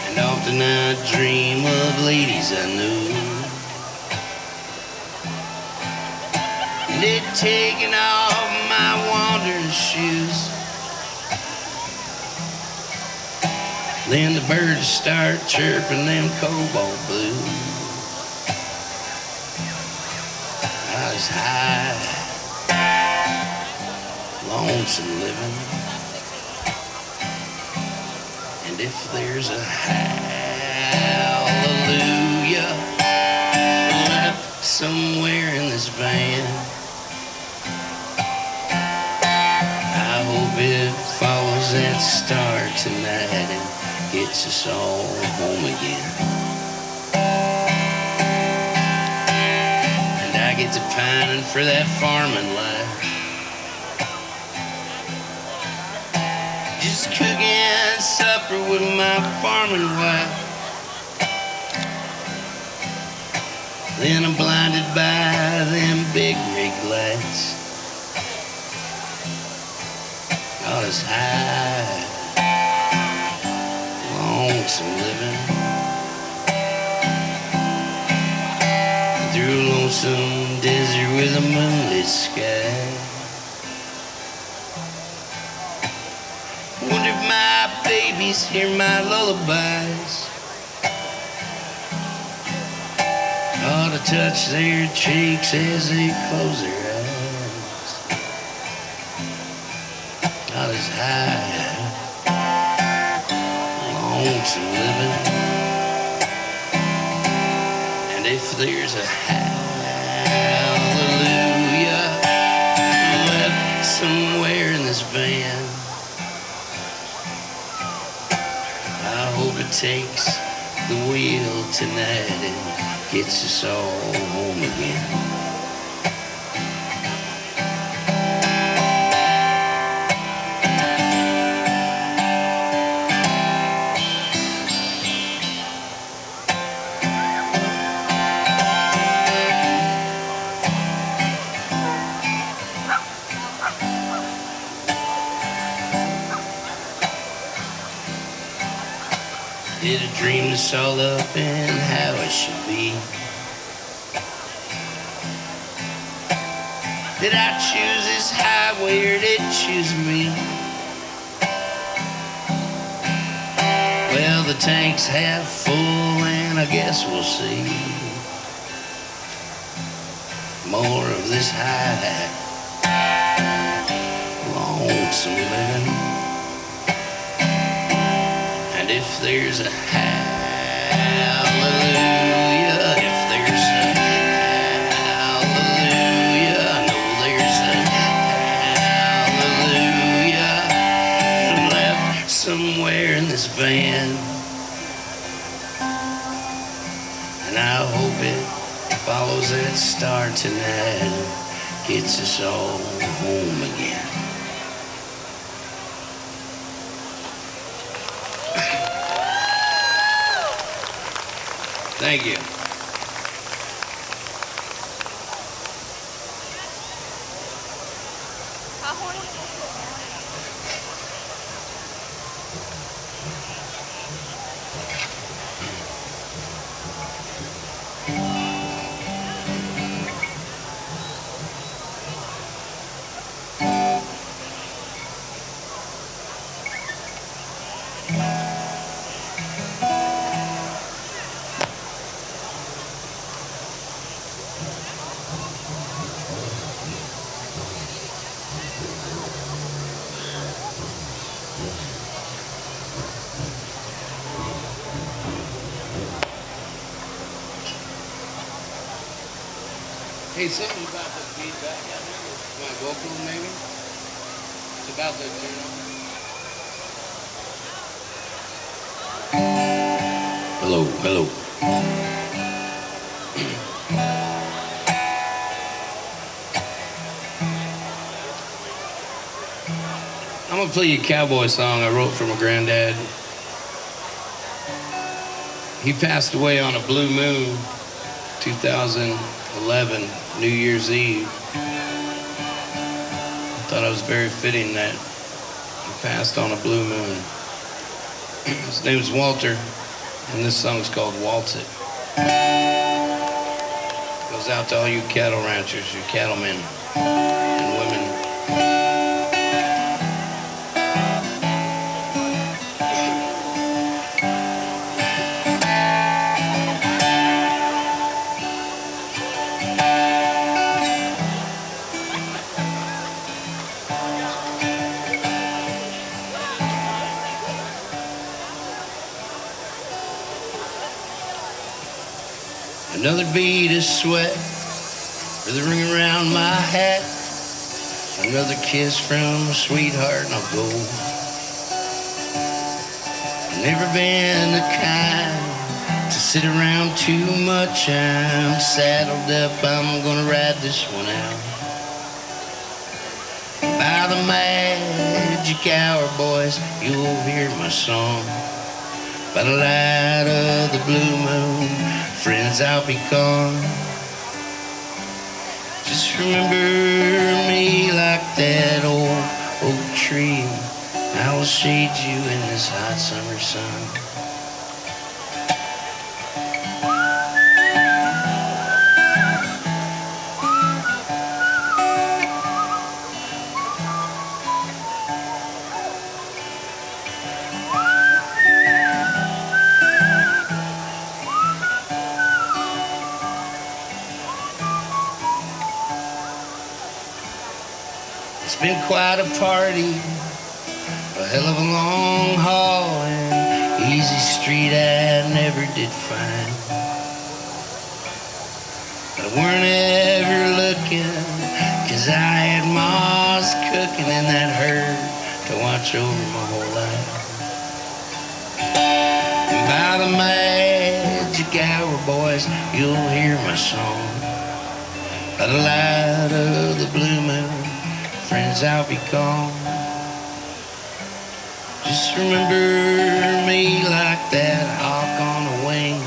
And often I dream of ladies I knew. And they'd taken off my wandering shoes. Then the birds start chirping them cobalt blues. I was high, lonesome living. And if there's a hallelujah left somewhere in this van, I hope it follows that star tonight and gets us all home again. And I get to pining for that farming life, just cooking supper with my farming wife. Then I'm blinded by them big rig lights. was high, lonesome living through a lonesome desert with a moonlit sky. Wonder if my babies hear my lullabies. Ought to touch their cheeks as they close their eyes. I was high, lonesome living. And if there's a hallelujah left somewhere in this van, I hope it takes the wheel tonight and gets us all home again. Did I dream this all up and how it should be? Did I choose this highway or did it choose me? Well, the tank's half full and I guess we'll see more of this high, lonesome living. And if there's a hallelujah, if there's a hallelujah, I know there's a hallelujah left somewhere in this van. And I hope it follows that star tonight and gets us all home again. Thank you. Hey, something about the feedback out there. My vocal, maybe? It's about to turn on. Hello, hello. I'm gonna play you a cowboy song I wrote for my granddad. He passed away on a blue moon, 2011, New Year's Eve. Thought it was very fitting that he passed on a blue moon. His name's Walter, and this song's called Waltz It. Goes out to all you cattle ranchers, you cattlemen and women. Another bead of sweat for the ring around my hat. Another kiss from a sweetheart and I'll go. Never been the kind to sit around too much. I'm saddled up, I'm gonna ride this one out. By the magic hour, boys, you'll hear my song. By the light of the blue moon, friends, I'll be gone. Just remember me like that old oak tree will shade you in this hot summer sun. It's been quite a party, a hell of a long haul, and easy street I never did find. But I weren't ever looking, 'cause I had ma's cooking in that herd to watch over my whole life. And by the magic hour, boys, you'll hear my song. By the light of the blue moon, friends, I'll be gone. Just remember me like that hawk on a wing.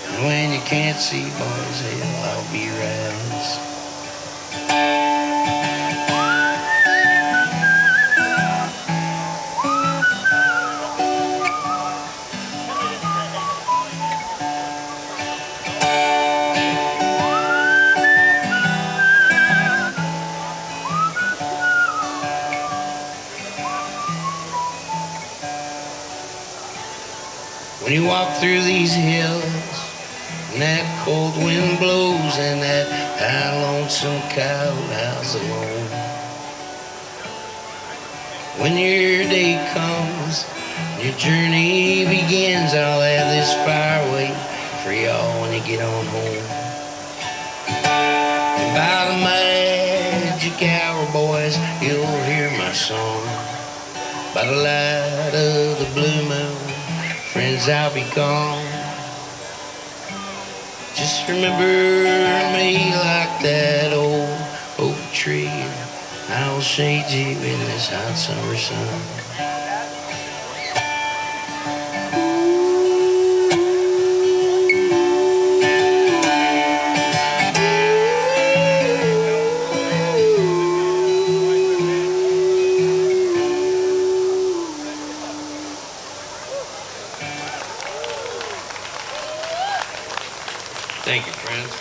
And when you can't see, boys, hell, I'll be your eyes. When you walk through these hills, and that cold wind blows, and that high lonesome cow house alone. When your day comes, your journey begins, I'll have this fire wait for y'all when you get on home. And by the magic hour, boys, you'll hear my song. By the light of the blue moon, friends, I'll be gone. Just remember me like that old oak tree. I will shade you in this hot summer sun. Thank you, friends.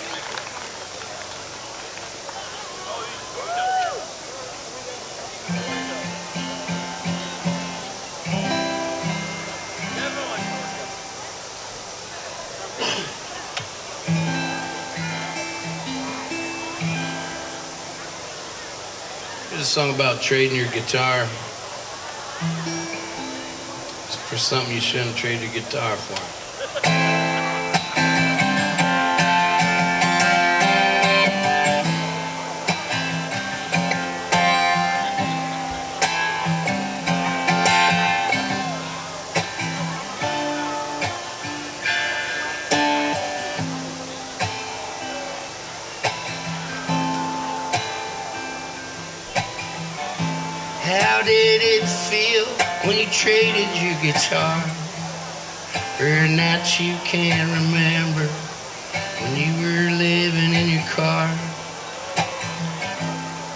Here's a song about trading your guitar. It's for something you shouldn't trade your guitar for. How did it feel when you traded your guitar for a night you can't remember, when you were living in your car?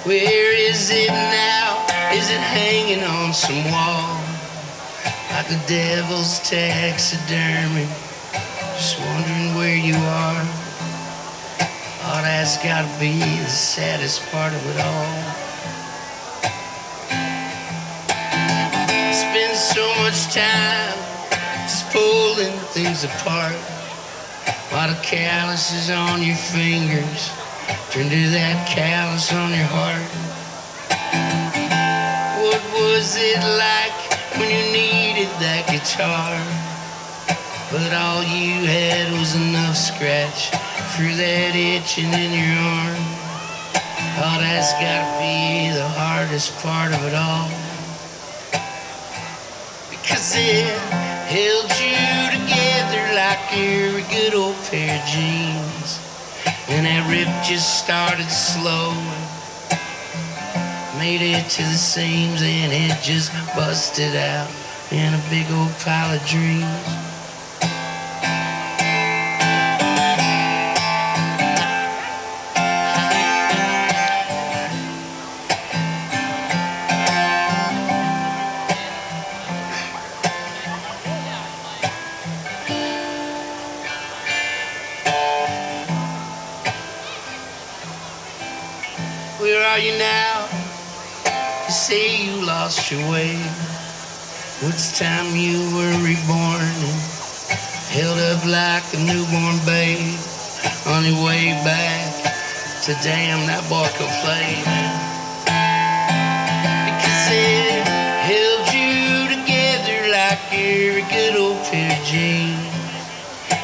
Where is it now? Is it hanging on some wall like the devil's taxidermy? Just wondering where you are. Oh, that's gotta be the saddest part of it all. Spend so much time just pulling things apart, while the calluses on your fingers turn to that callus on your heart. What was it like when you needed that guitar, but all you had was enough scratch for that itching in your arm? Oh, that's gotta be the hardest part of it all, because it held you together like you're a good old pair of jeans, and that rip just started slow, made it to the seams, and it just busted out in a big old pile of dreams. are you now? You say you lost your way. What's time you were reborn and held up like a newborn babe on your way back to damn that boy could play. Because it held you together like you're a good old pair of jeans,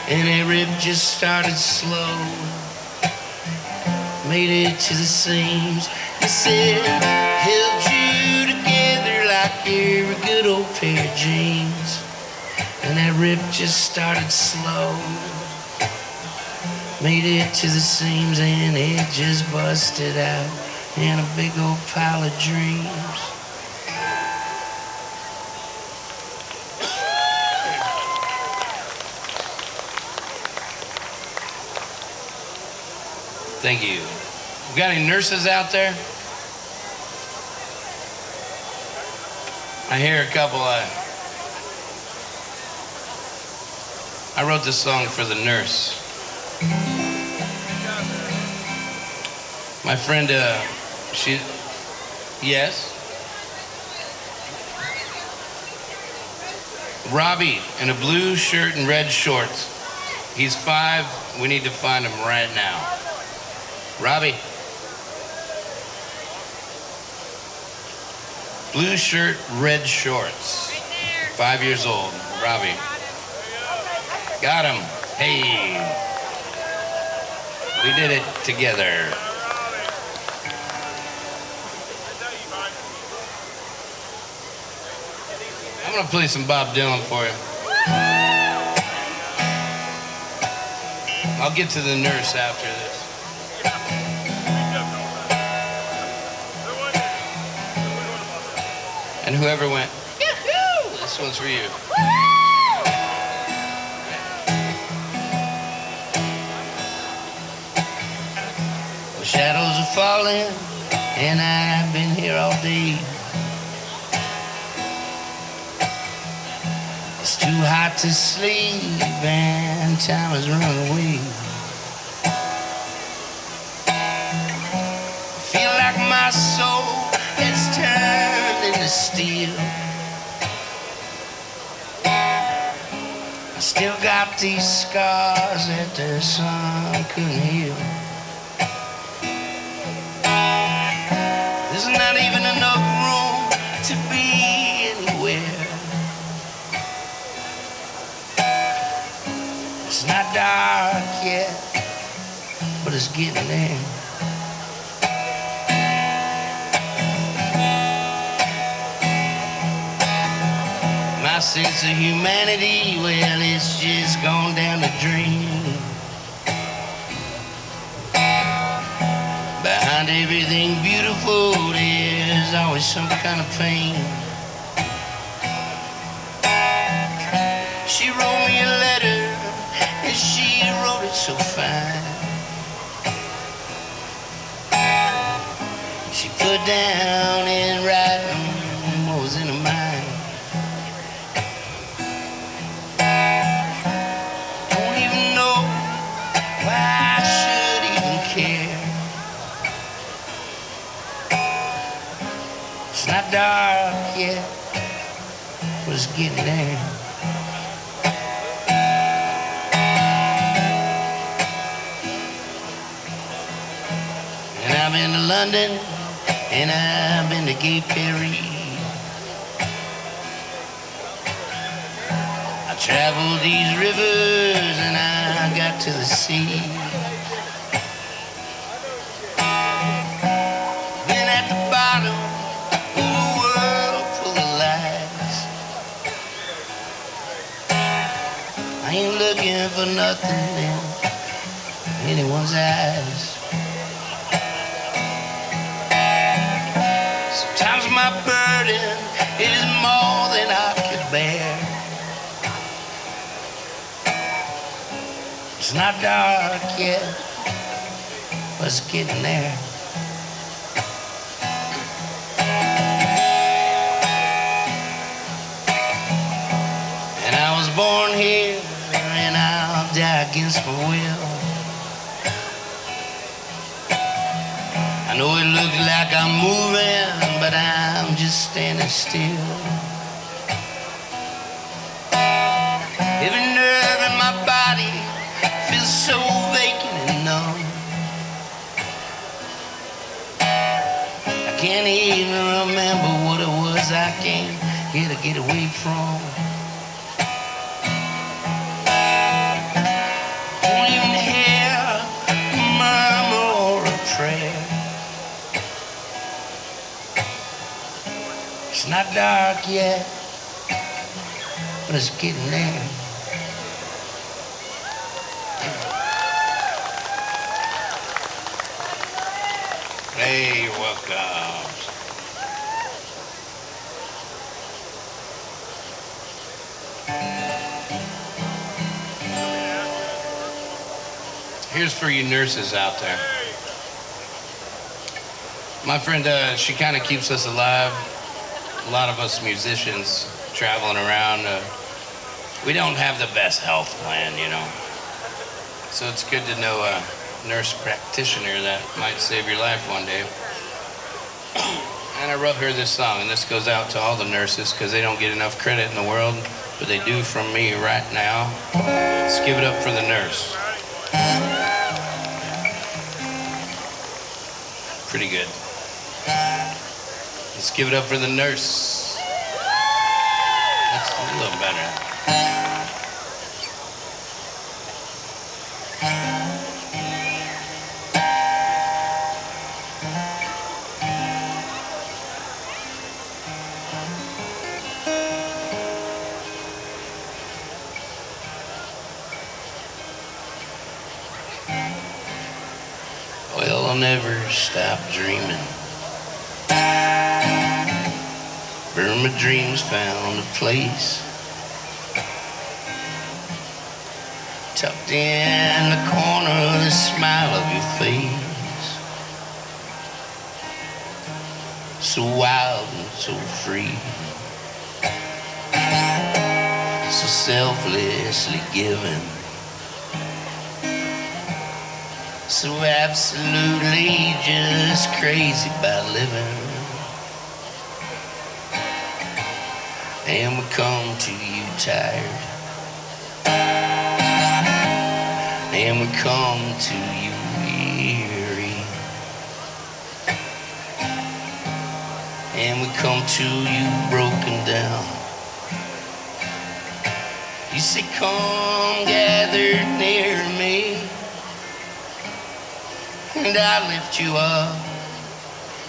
and that rip just started slow, made it to the seams. You said held you together like you're a good old pair of jeans, and that rip just started slow, made it to the seams, and it just busted out in a big old pile of dreams. Thank you. We got any nurses out there? I hear a couple. I wrote this song for the nurse. My friend, yes? Robbie in a blue shirt and red shorts. He's 5. We need to find him right now. Robbie. Blue shirt, red shorts. 5 years old. Robbie. Got him. Hey. We did it together. I'm gonna play some Bob Dylan for you. I'll get to the nurse after this. And whoever went, yoo-hoo, this one's for you. The shadows are falling, and I've been here all day. It's too hot to sleep, and time has run away. I feel like my soul has turned into steel. I still got these scars that the sun couldn't heal. There's not even enough room to be anywhere. It's not dark yet, but it's getting there. My sense of humanity, well, it's just gone down the drain. Behind everything beautiful, there's always some kind of pain. She wrote me a letter, and she wrote it so fine. She put down in writing what was in her mind. Don't even know why I should even care. It's not dark yet, but it's getting there. I've been to London, and I've been to Gay Paris. I traveled these rivers, and I got to the sea. Been at the bottom of a world full of lies. I ain't looking for nothing in anyone's eyes. Sometimes my burden is more than I could bear. It's not dark yet, but it's getting there. And I was born here, and I'll die against my will. I know it looks like I'm moving, but I'm just standing still. Every nerve in my body feels so vacant and numb. I can't even remember what it was I came here to get away from. Won't even hear a murmur or a prayer. It's not dark yet, but it's getting there. Hey, you're welcome. Here's for you nurses out there. My friend, she kind of keeps us alive. A lot of us musicians traveling around, we don't have the best health plan, you know. So it's good to know a nurse practitioner that might save your life one day. And I wrote her this song, and this goes out to all the nurses because they don't get enough credit in the world, but they do from me right now. Let's give it up for the nurse. Pretty good. Let's give it up for the nurse. That's a little better. Well, I'll never stop dreaming. Where my dreams found a place, tucked in the corner of the smile of your face, so wild and so free, so selflessly given, so absolutely just crazy about living. And we come to you tired, and we come to you weary, and we come to you broken down. You say, come gather near me, and I lift you up.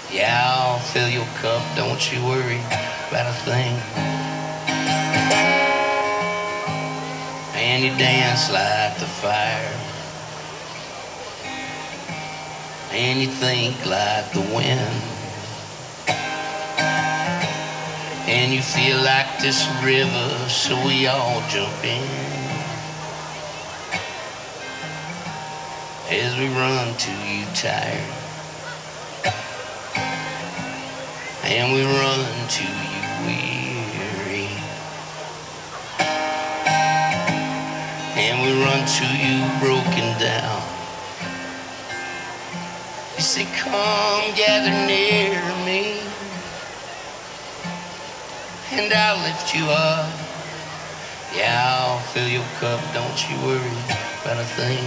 Yeah, I'll fill your cup, don't you worry about a thing. And you dance like the fire, and you think like the wind, and you feel like this river, so we all jump in as we run to you tired, and we run to you weary, and we run to you broken down. You say, come gather near me, and I'll lift you up. Yeah, I'll fill your cup, don't you worry about a thing.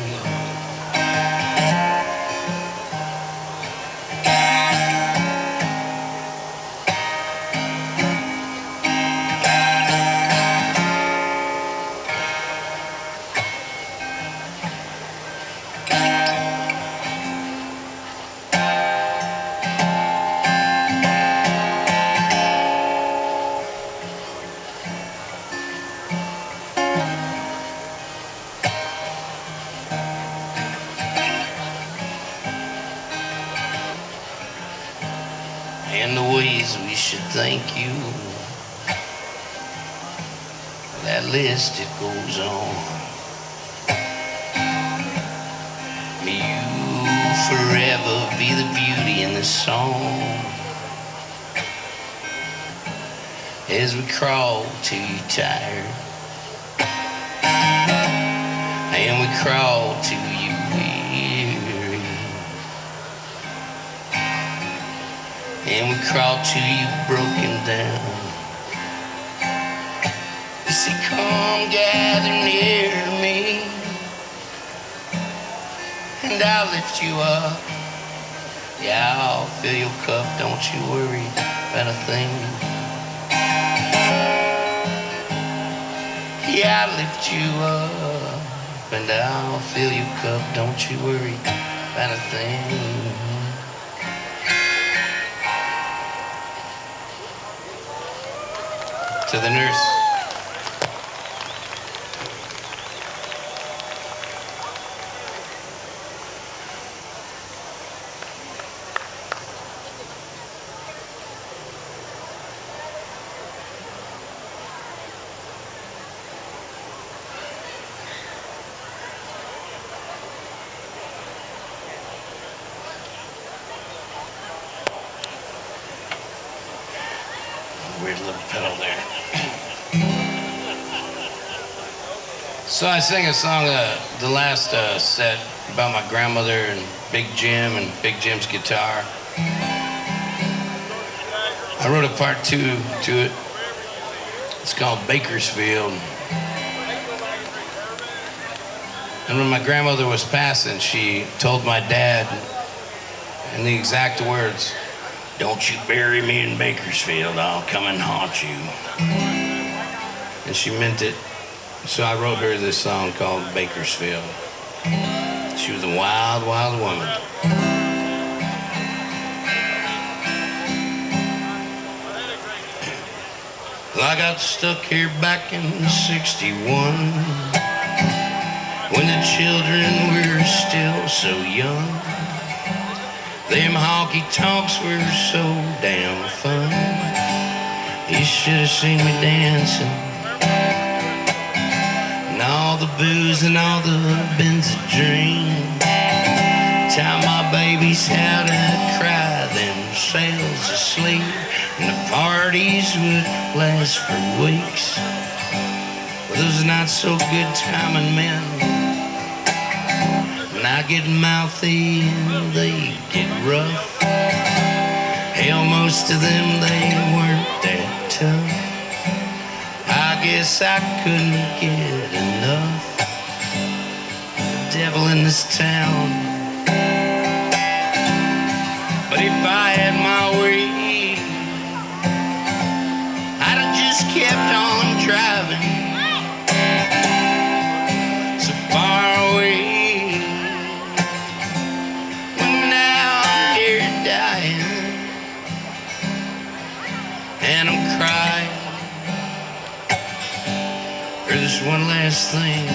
And the ways we should thank you, that list, it goes on. May you forever be the beauty in this song, as we crawl to you tired, and we crawl to you weary, and we crawled to you broken down. You say, come gather near me, and I'll lift you up. Yeah, I'll fill your cup, don't you worry about a thing. Yeah, I'll lift you up, and I'll fill your cup, don't you worry about a thing. To the nurse. Weird little pedal there. So I sang a song the last set about my grandmother and Big Jim and Big Jim's guitar. I wrote a part 2 to it. It's called Bakersfield. And when my grandmother was passing, she told my dad in the exact words, "Don't you bury me in Bakersfield, I'll come and haunt you." And she meant it. So I wrote her this song called Bakersfield. She was a wild, wild woman. Well, I got stuck here back in '61 when the children were still so young. Them honky-tonks were so damn fun. You should have seen me dancing. And all the booze and all the Benzedrine. Time my babies had to cry themselves to sleep. And the parties would last for weeks. Well, those not so good timing men. And I get mouthy and they get rough. Hell, most of them, they weren't that tough. I guess I couldn't get enough. The devil in this town. But if I had my way, I'd have just kept on driving so far away. And I'm crying for this one last thing.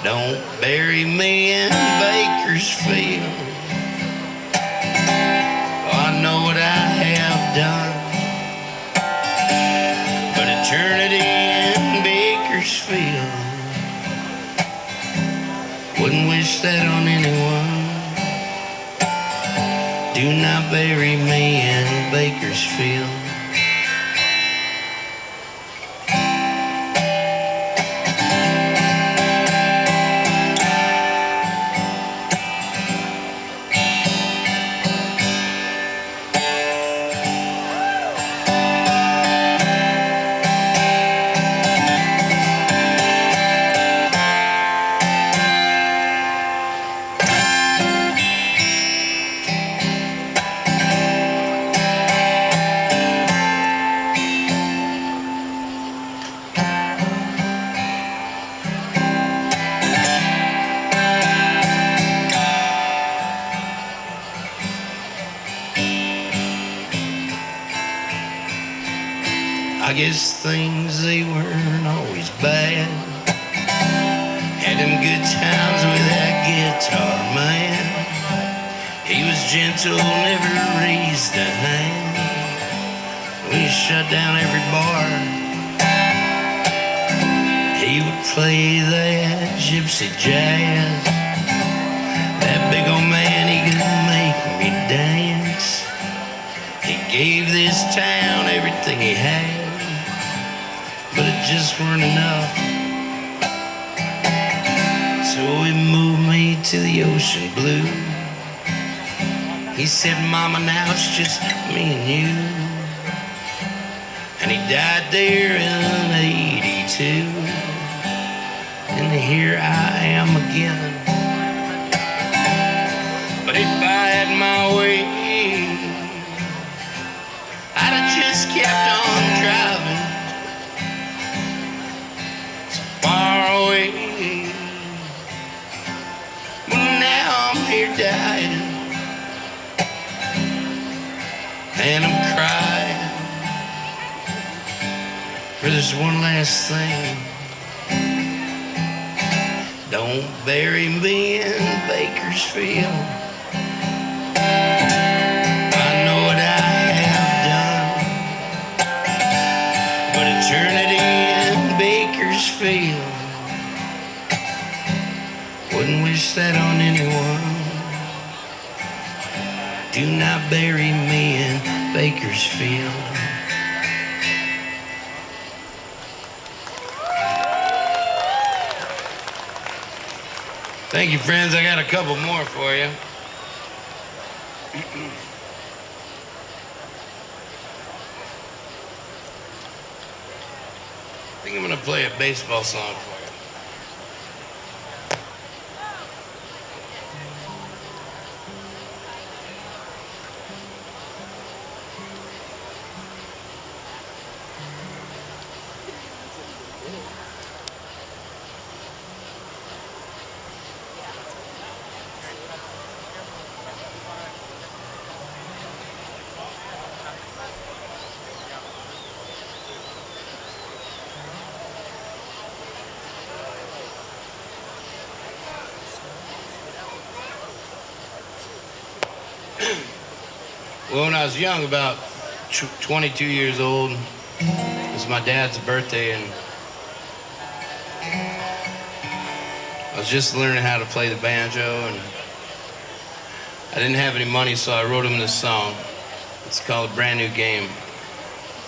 Don't bury me in Bakersfield. Oh, I know what I have done, but eternity in Bakersfield, wouldn't wish that on anyone. Do not bury me in Bakersfield. I guess things, they weren't always bad. Had them good times with that guitar man. He was gentle, never raised a hand. We shut down every bar. He would play that gypsy jazz. That big old man, he could make me dance. He gave this town everything he had, but it just weren't enough. So he moved me to the ocean blue. He said, Mama, now it's just me and you. And he died there in 82. And here I am again. But if I had my way, I'd have just kept on driving so far away. But now I'm here dying, and I'm crying for this one last thing. Don't bury me in Bakersfield. I know what I have done, but eternity in Bakersfield, wouldn't wish that on anyone. Do not bury me in Bakersfield. Thank you, friends. I got a couple more for you. I think I'm gonna play a baseball song for you. Well, when I was young, about 22 years old, it was my dad's birthday, and I was just learning how to play the banjo, and I didn't have any money, so I wrote him this song. It's called A Brand New Game.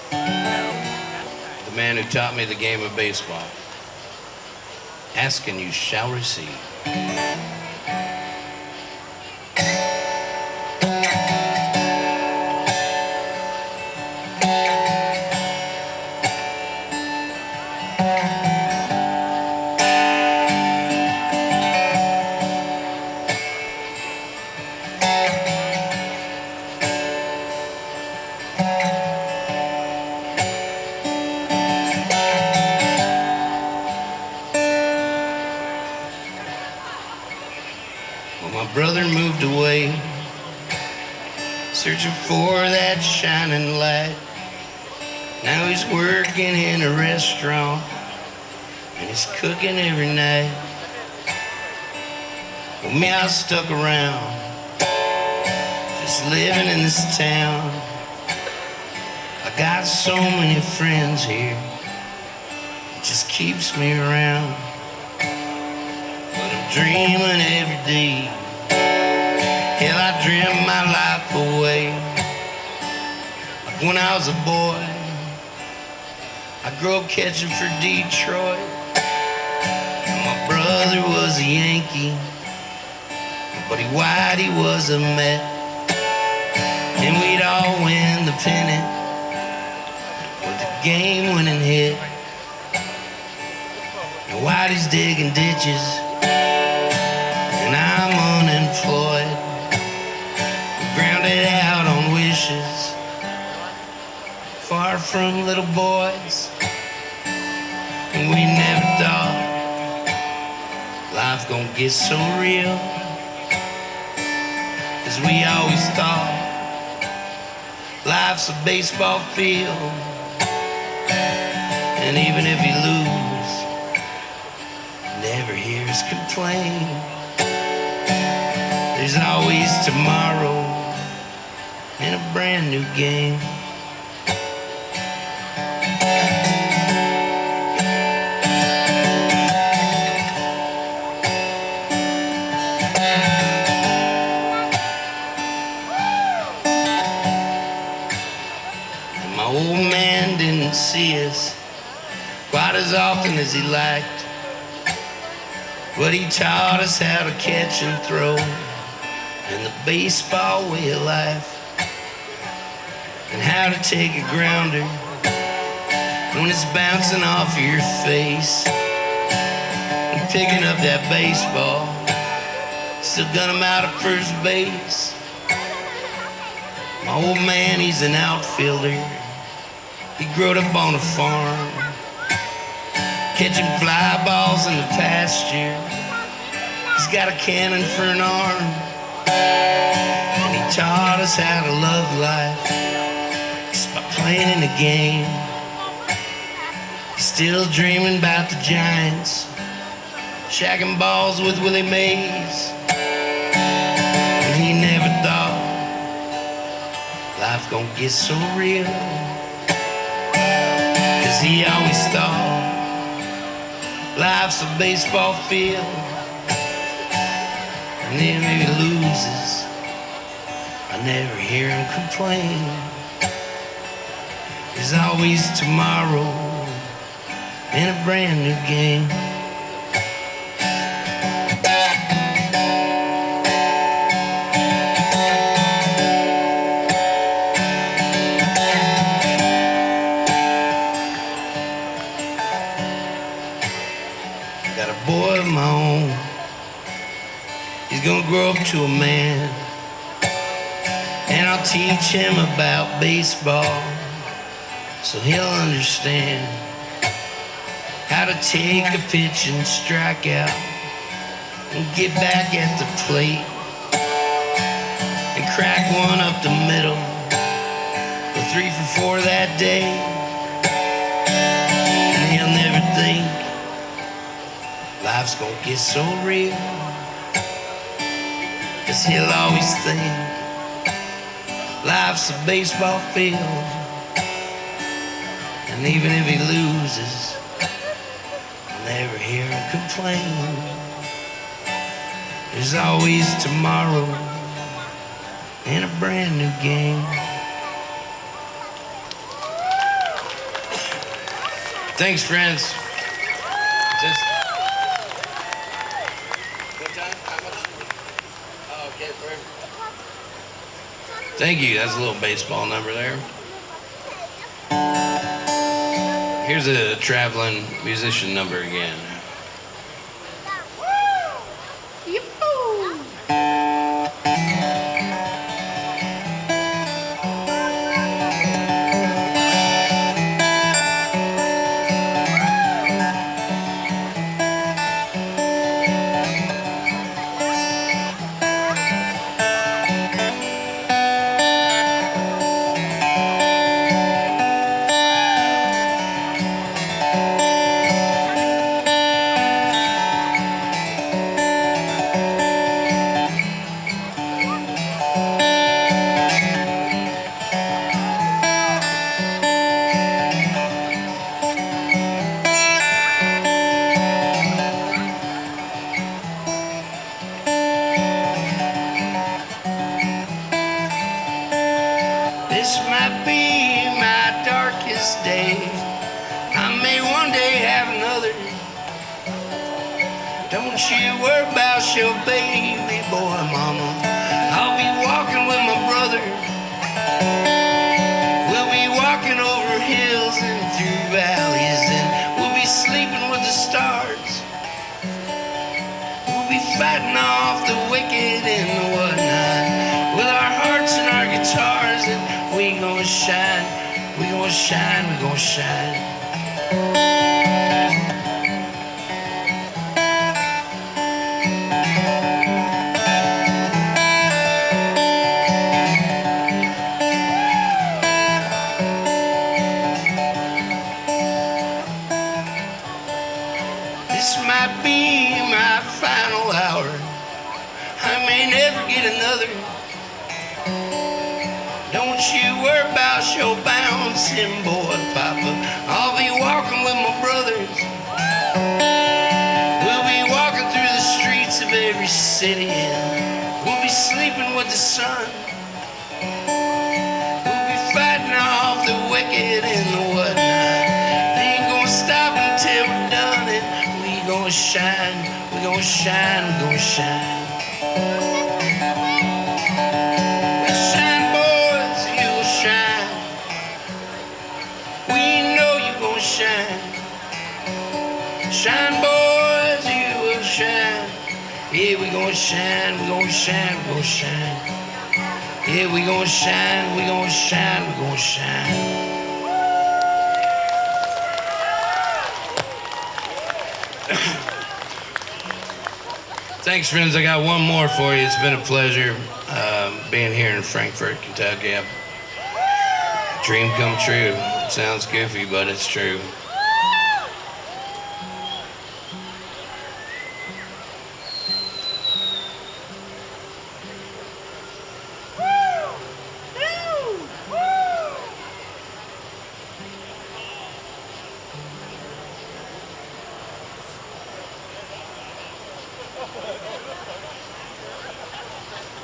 The man who taught me the game of baseball. Ask and you shall receive. My brother moved away, searching for that shining light. Now he's working in a restaurant, and he's cooking every night. Well, me, I stuck around, just living in this town. I got so many friends here, it just keeps me around. But I'm dreaming every day. Hell, I dreamed my life away. Like when I was a boy, I grew up catching for Detroit. And my brother was a Yankee, my buddy Whitey was a Met. And we'd all win the pennant with the game-winning hit. And Whitey's digging ditches, and I'm unemployed. Grounded out on wishes, far from little boys. And we never thought life gonna get so real, 'cause we always thought life's a baseball field. And even if you lose, never hear us complain. There's always tomorrow in a brand new game. And my old man didn't see us quite as often as he liked, but he taught us how to catch and throw and the baseball way of life, and how to take a grounder when it's bouncing off your face, and picking up that baseball, still got him out of first base. My old man, he's an outfielder. He growed up on a farm, catching fly balls in the pasture. He's got a cannon for an arm, and he taught us how to love life just by playing in the game. Still dreaming about the Giants, shacking balls with Willie Mays. And he never thought life gonna get so real, 'cause he always thought life's a baseball field. And then if he loses, I never hear him complain. There's always tomorrow in a brand new game. Got a boy of my own. He's gonna grow up to a man, and I'll teach him about baseball so he'll understand how to take a pitch and strike out and get back at the plate and crack one up the middle, go 3 for 4 that day. And he'll never think life's gonna get so real, 'cause he'll always think life's a baseball field. And even if he loses, I'll never hear him complain. There's always tomorrow in a brand new game. Thanks, friends. Thank you. That's a little baseball number there. Here's a traveling musician number again. This might be my darkest day. I may one day have another. Don't you worry about your baby boy, mama. I'll be walking with my brother. We'll be walking over hills and through valleys, and we'll be sleeping with the stars. We'll be fighting off the wicked and the whatnot with our hearts and our guitars, and we gonna shine, we gonna shine, we gonna shine. This might be my final hour. I may never get another. Don't you worry about your bouncing boy, Papa. I'll be walking with my brothers. We'll be walking through the streets of every city, and we'll be sleeping with the sun. We'll be fighting off the wicked and the whatnot. They ain't gonna stop until we're done, and we gonna shine, we gonna shine, we gonna shine. shine, boys, you will shine. Yeah, we gonna shine, we gonna shine, we gonna shine. Yeah, we gonna shine, we gonna shine, we gonna shine. Thanks, friends. I got one more for you. It's been a pleasure being here in Frankfort, Kentucky. Dream come true. It sounds goofy, but it's true.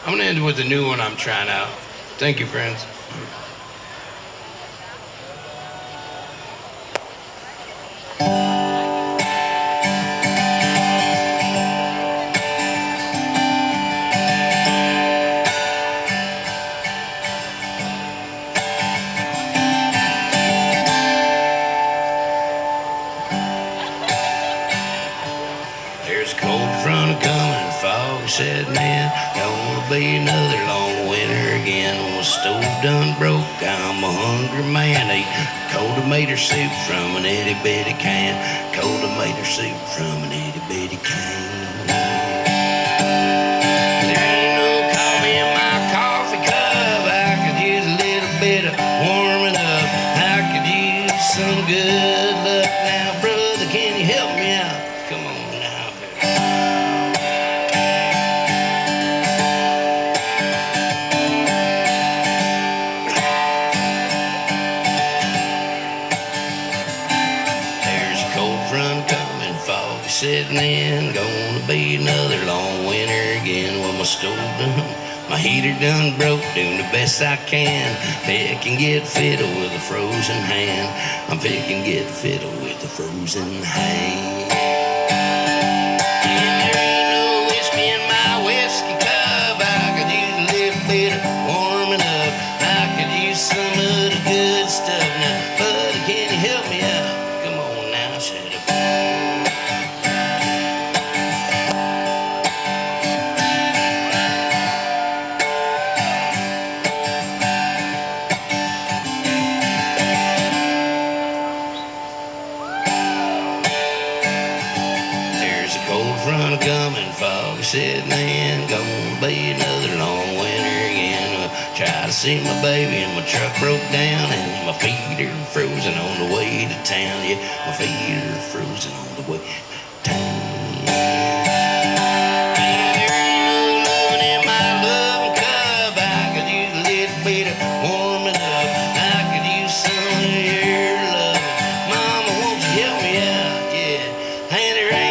I'm gonna end with the new one I'm trying out. Thank you, friends. There's a cold front coming, fog setting in. Gonna be another long winter again. When the stove done broke, I'm a hungry man. Eat cold tomato soup from an itty bitty can. Cold tomato soup from an itty bitty can. There ain't no coffee in my coffee cup. I could use a little bit of warming up. I could use some good luck. Now, brother, can you help me out? Come on now. Sitting in, gonna be another long winter again. Well, my stove done, my heater done broke, doing the best I can. Pick and get fiddle with a frozen hand. I'm pick and get fiddle with a frozen hand. And there ain't no whiskey in my whiskey cup. I could use a little bit of warming up. I could use some of the good stuff now. Buddy, can you help me out? Come on now, shut up. Front coming, fog setting in. Gonna be another long winter again. Try to see my baby and my truck broke down, and my feet are frozen on the way to town. Yeah, my feet are frozen on the way to town. And there ain't no loving in my loving cup. I could use a little bit of warming up. I could use some of your love. Mama, won't you help me out? Yeah, and there ain't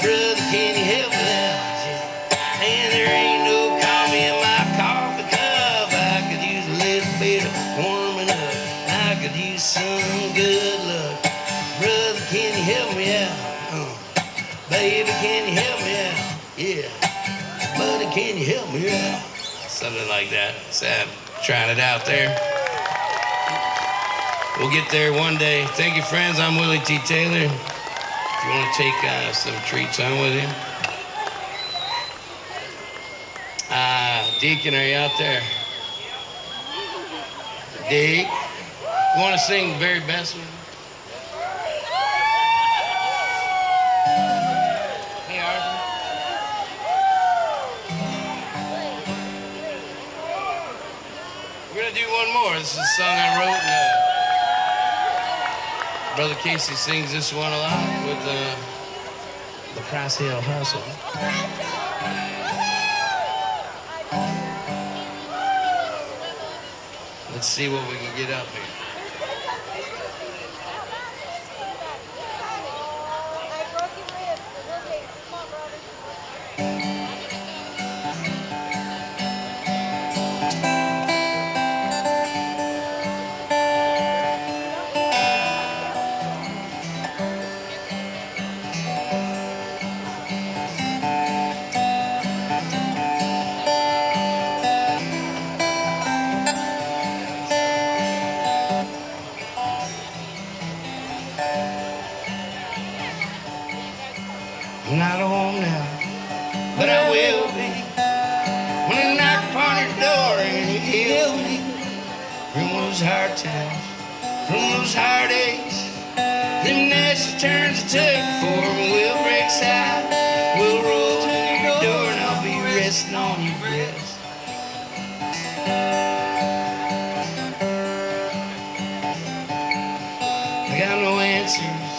brother, can you help me out? Yeah. And there ain't no coffee in my coffee cup. I could use a little bit of warming up. I could use some good luck. Brother, can you help me out? Baby, can you help me out? Yeah. Buddy, can you help me out? Something like that. So I'm trying it out there. We'll get there one day. Thank you, friends. I'm Willie T. Taylor. If you want to take some treats home with you. Deacon, are you out there? Deke, you want to sing the very best one? Hey, Arthur. We're going to do one more. This is a song I wrote. Brother Casey sings this one a lot with the Price Hill Hustle. Let's see what we can get up here. from those hard times, from those heartaches. Them nasty turns I took for 'em will break side. We'll roll to your door and I'll be resting on your breast. I got no answers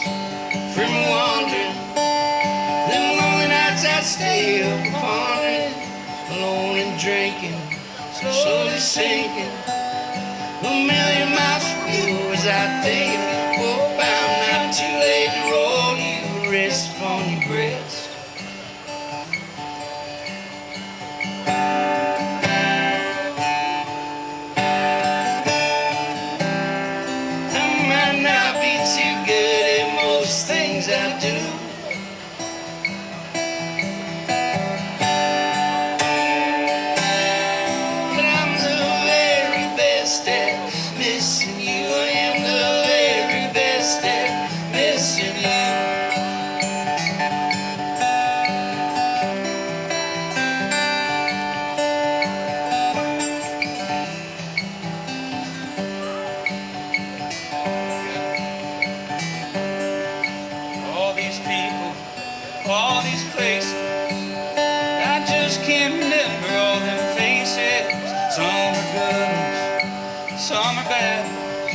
from wandering. Them lonely nights I stay up pondering, alone and drinking, slowly sinking. A million miles from you as I think, hope I'm not too late to roll you a rest on your breast. I might not be too good at most things I do, but I'm the very best at missing you. I am the very best at missing you. All these people, all these places, I just can't remember all them faces. Some are good ones, some are bad ones.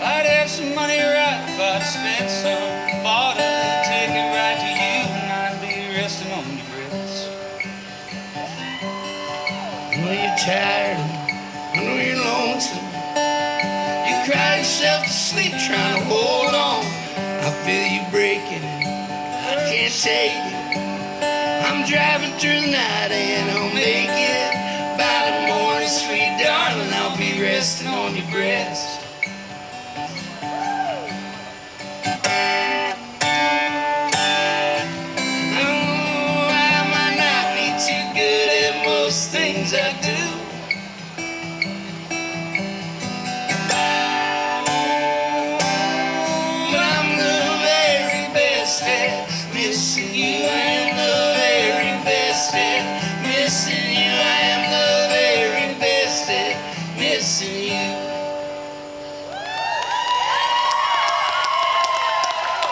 I'd have some money right if I'd spent some. Bought a ticket right to you and I'd be resting on your breast. I know you're tired, I know you're lonesome. You cry yourself to sleep trying to hold on. I feel you breaking, I can't take it. I'm driving through the night and I'll make it. By the morning, sweet darling, I'll be resting on your breast. Oh, I might not be too good at most things I do, but I'm the very best at missing you. I am the very best at missing you. I am the very best at missing you.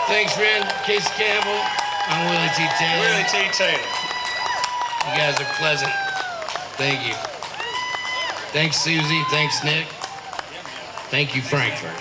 Thanks, friend. Casey Campbell. I'm Willie T. Taylor. Willie T. Taylor. You guys are pleasant. Thank you. Thanks, Susie. Thanks, Nick. Thank you, Frankfort.